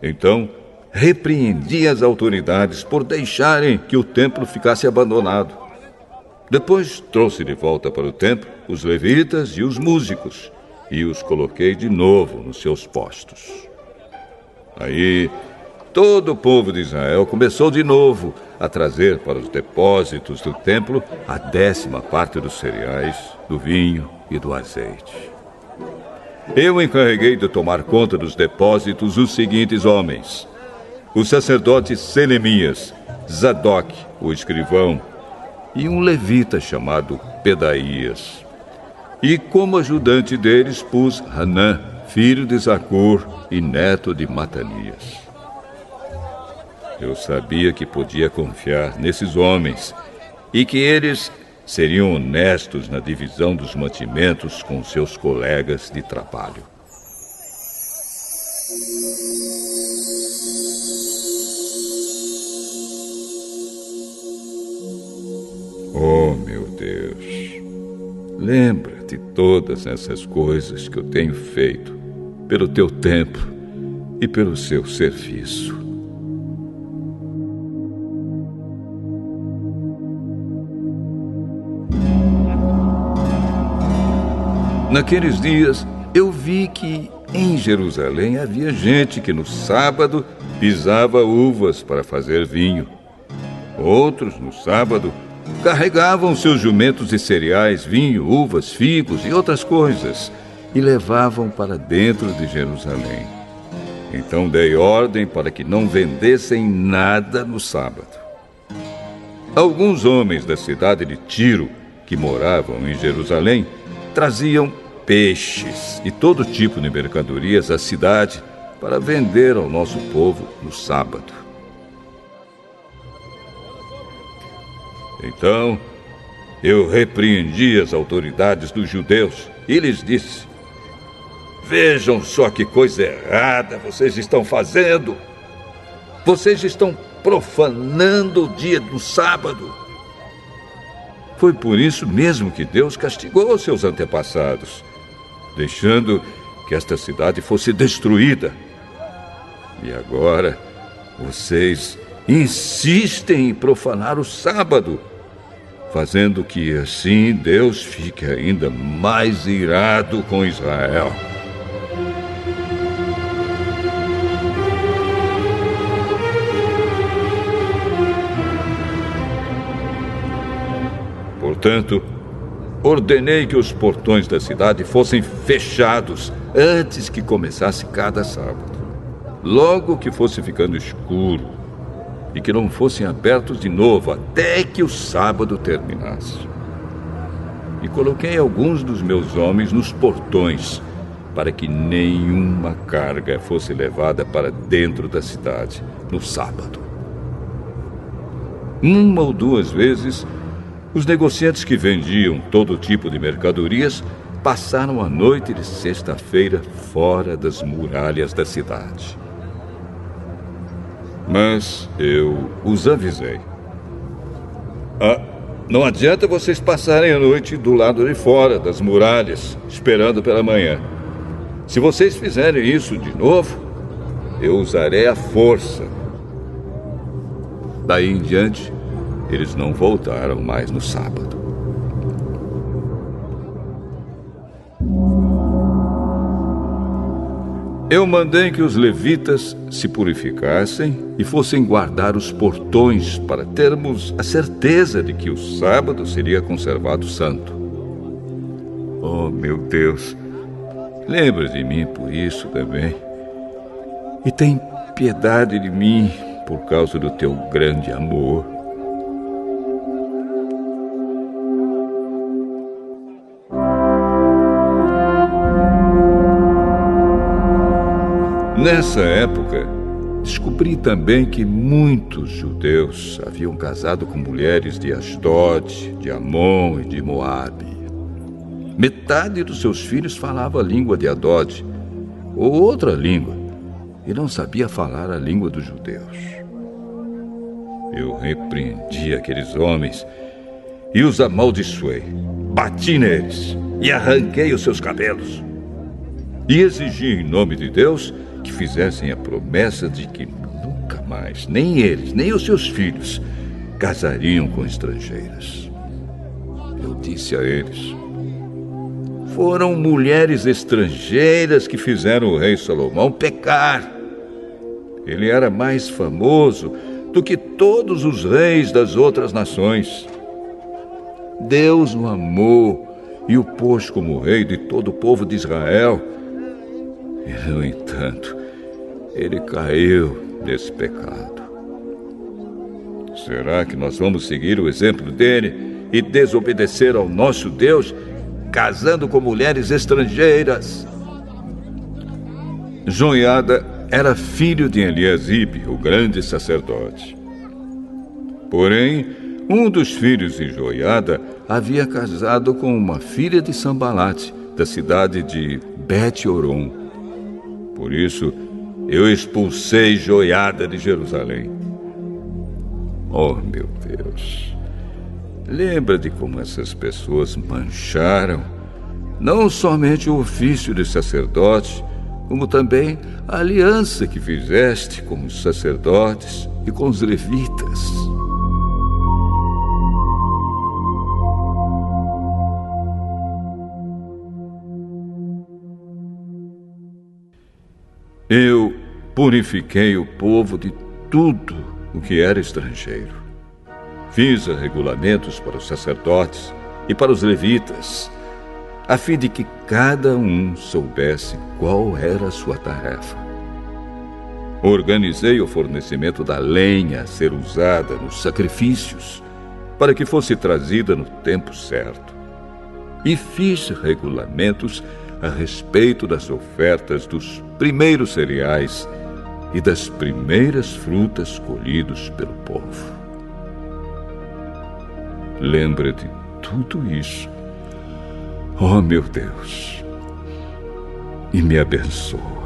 Então, repreendi as autoridades por deixarem que o templo ficasse abandonado. Depois trouxe de volta para o templo os levitas e os músicos e os coloquei de novo nos seus postos. Aí, todo o povo de Israel começou de novo a trazer para os depósitos do templo a 10ª parte dos cereais, do vinho e do azeite. Eu encarreguei de tomar conta dos depósitos os seguintes homens: o sacerdote Selemias, Zadok, o escrivão, e um levita chamado Pedaías. E como ajudante deles pus Hanã, filho de Zacur e neto de Matanias. Eu sabia que podia confiar nesses homens e que eles seriam honestos na divisão dos mantimentos com seus colegas de trabalho. Oh, meu Deus, lembra de todas essas coisas que eu tenho feito pelo teu templo e pelo seu serviço. Naqueles dias, eu vi que em Jerusalém havia gente que no sábado pisava uvas para fazer vinho. Outros, no sábado, carregavam seus jumentos de cereais, vinho, uvas, figos e outras coisas e levavam para dentro de Jerusalém. Então dei ordem para que não vendessem nada no sábado. Alguns homens da cidade de Tiro, que moravam em Jerusalém, traziam peixes e todo tipo de mercadorias à cidade para vender ao nosso povo no sábado. Então, eu repreendi as autoridades dos judeus e lhes disse: vejam só que coisa errada vocês estão fazendo. Vocês estão profanando o dia do sábado. Foi por isso mesmo que Deus castigou seus antepassados, deixando que esta cidade fosse destruída. E agora, vocês insistem em profanar o sábado, fazendo que assim Deus fique ainda mais irado com Israel. Portanto, ordenei que os portões da cidade fossem fechados antes que começasse cada sábado, logo que fosse ficando escuro, e que não fossem abertos de novo até que o sábado terminasse. E coloquei alguns dos meus homens nos portões, para que nenhuma carga fosse levada para dentro da cidade no sábado. 1 ou 2 vezes, os negociantes que vendiam todo tipo de mercadorias passaram a noite de sexta-feira fora das muralhas da cidade. Mas eu os avisei: não adianta vocês passarem a noite do lado de fora das muralhas, esperando pela manhã. Se vocês fizerem isso de novo, eu usarei a força. Daí em diante, eles não voltaram mais no sábado. Eu mandei que os levitas se purificassem e fossem guardar os portões para termos a certeza de que o sábado seria conservado santo. Oh, meu Deus, lembra de mim por isso também. E tem piedade de mim por causa do teu grande amor. Nessa época, descobri também que muitos judeus haviam casado com mulheres de Asdod, de Amon e de Moabe. Metade dos seus filhos falava a língua de Adod, ou outra língua, e não sabia falar a língua dos judeus. eu repreendi aqueles homens e os amaldiçoei. Bati neles e arranquei os seus cabelos. E exigi em nome de Deus que fizessem a promessa de que nunca mais, nem eles, nem os seus filhos, casariam com estrangeiras. Eu disse a eles: foram mulheres estrangeiras que fizeram o rei Salomão pecar. Ele era mais famoso do que todos os reis das outras nações. Deus o amou e o pôs como rei de todo o povo de Israel. E, no entanto, ele caiu nesse pecado. Será que nós vamos seguir o exemplo dele e desobedecer ao nosso Deus, casando com mulheres estrangeiras? Joiada era filho de Eliasibe, o grande sacerdote. Porém, um dos filhos de Joiada havia casado com uma filha de Sambalate, da cidade de Bet-Horon. Por isso, eu expulsei Joiada de Jerusalém. Oh, meu Deus! Lembra de como essas pessoas mancharam não somente o ofício de sacerdote, como também a aliança que fizeste com os sacerdotes e com os levitas. Eu purifiquei o povo de tudo o que era estrangeiro. Fiz regulamentos para os sacerdotes e para os levitas, a fim de que cada um soubesse qual era a sua tarefa. Organizei o fornecimento da lenha a ser usada nos sacrifícios, para que fosse trazida no tempo certo. E fiz regulamentos a respeito das ofertas dos primeiros cereais e das primeiras frutas colhidos pelo povo. Lembra de tudo isso, oh meu Deus, e me abençoa.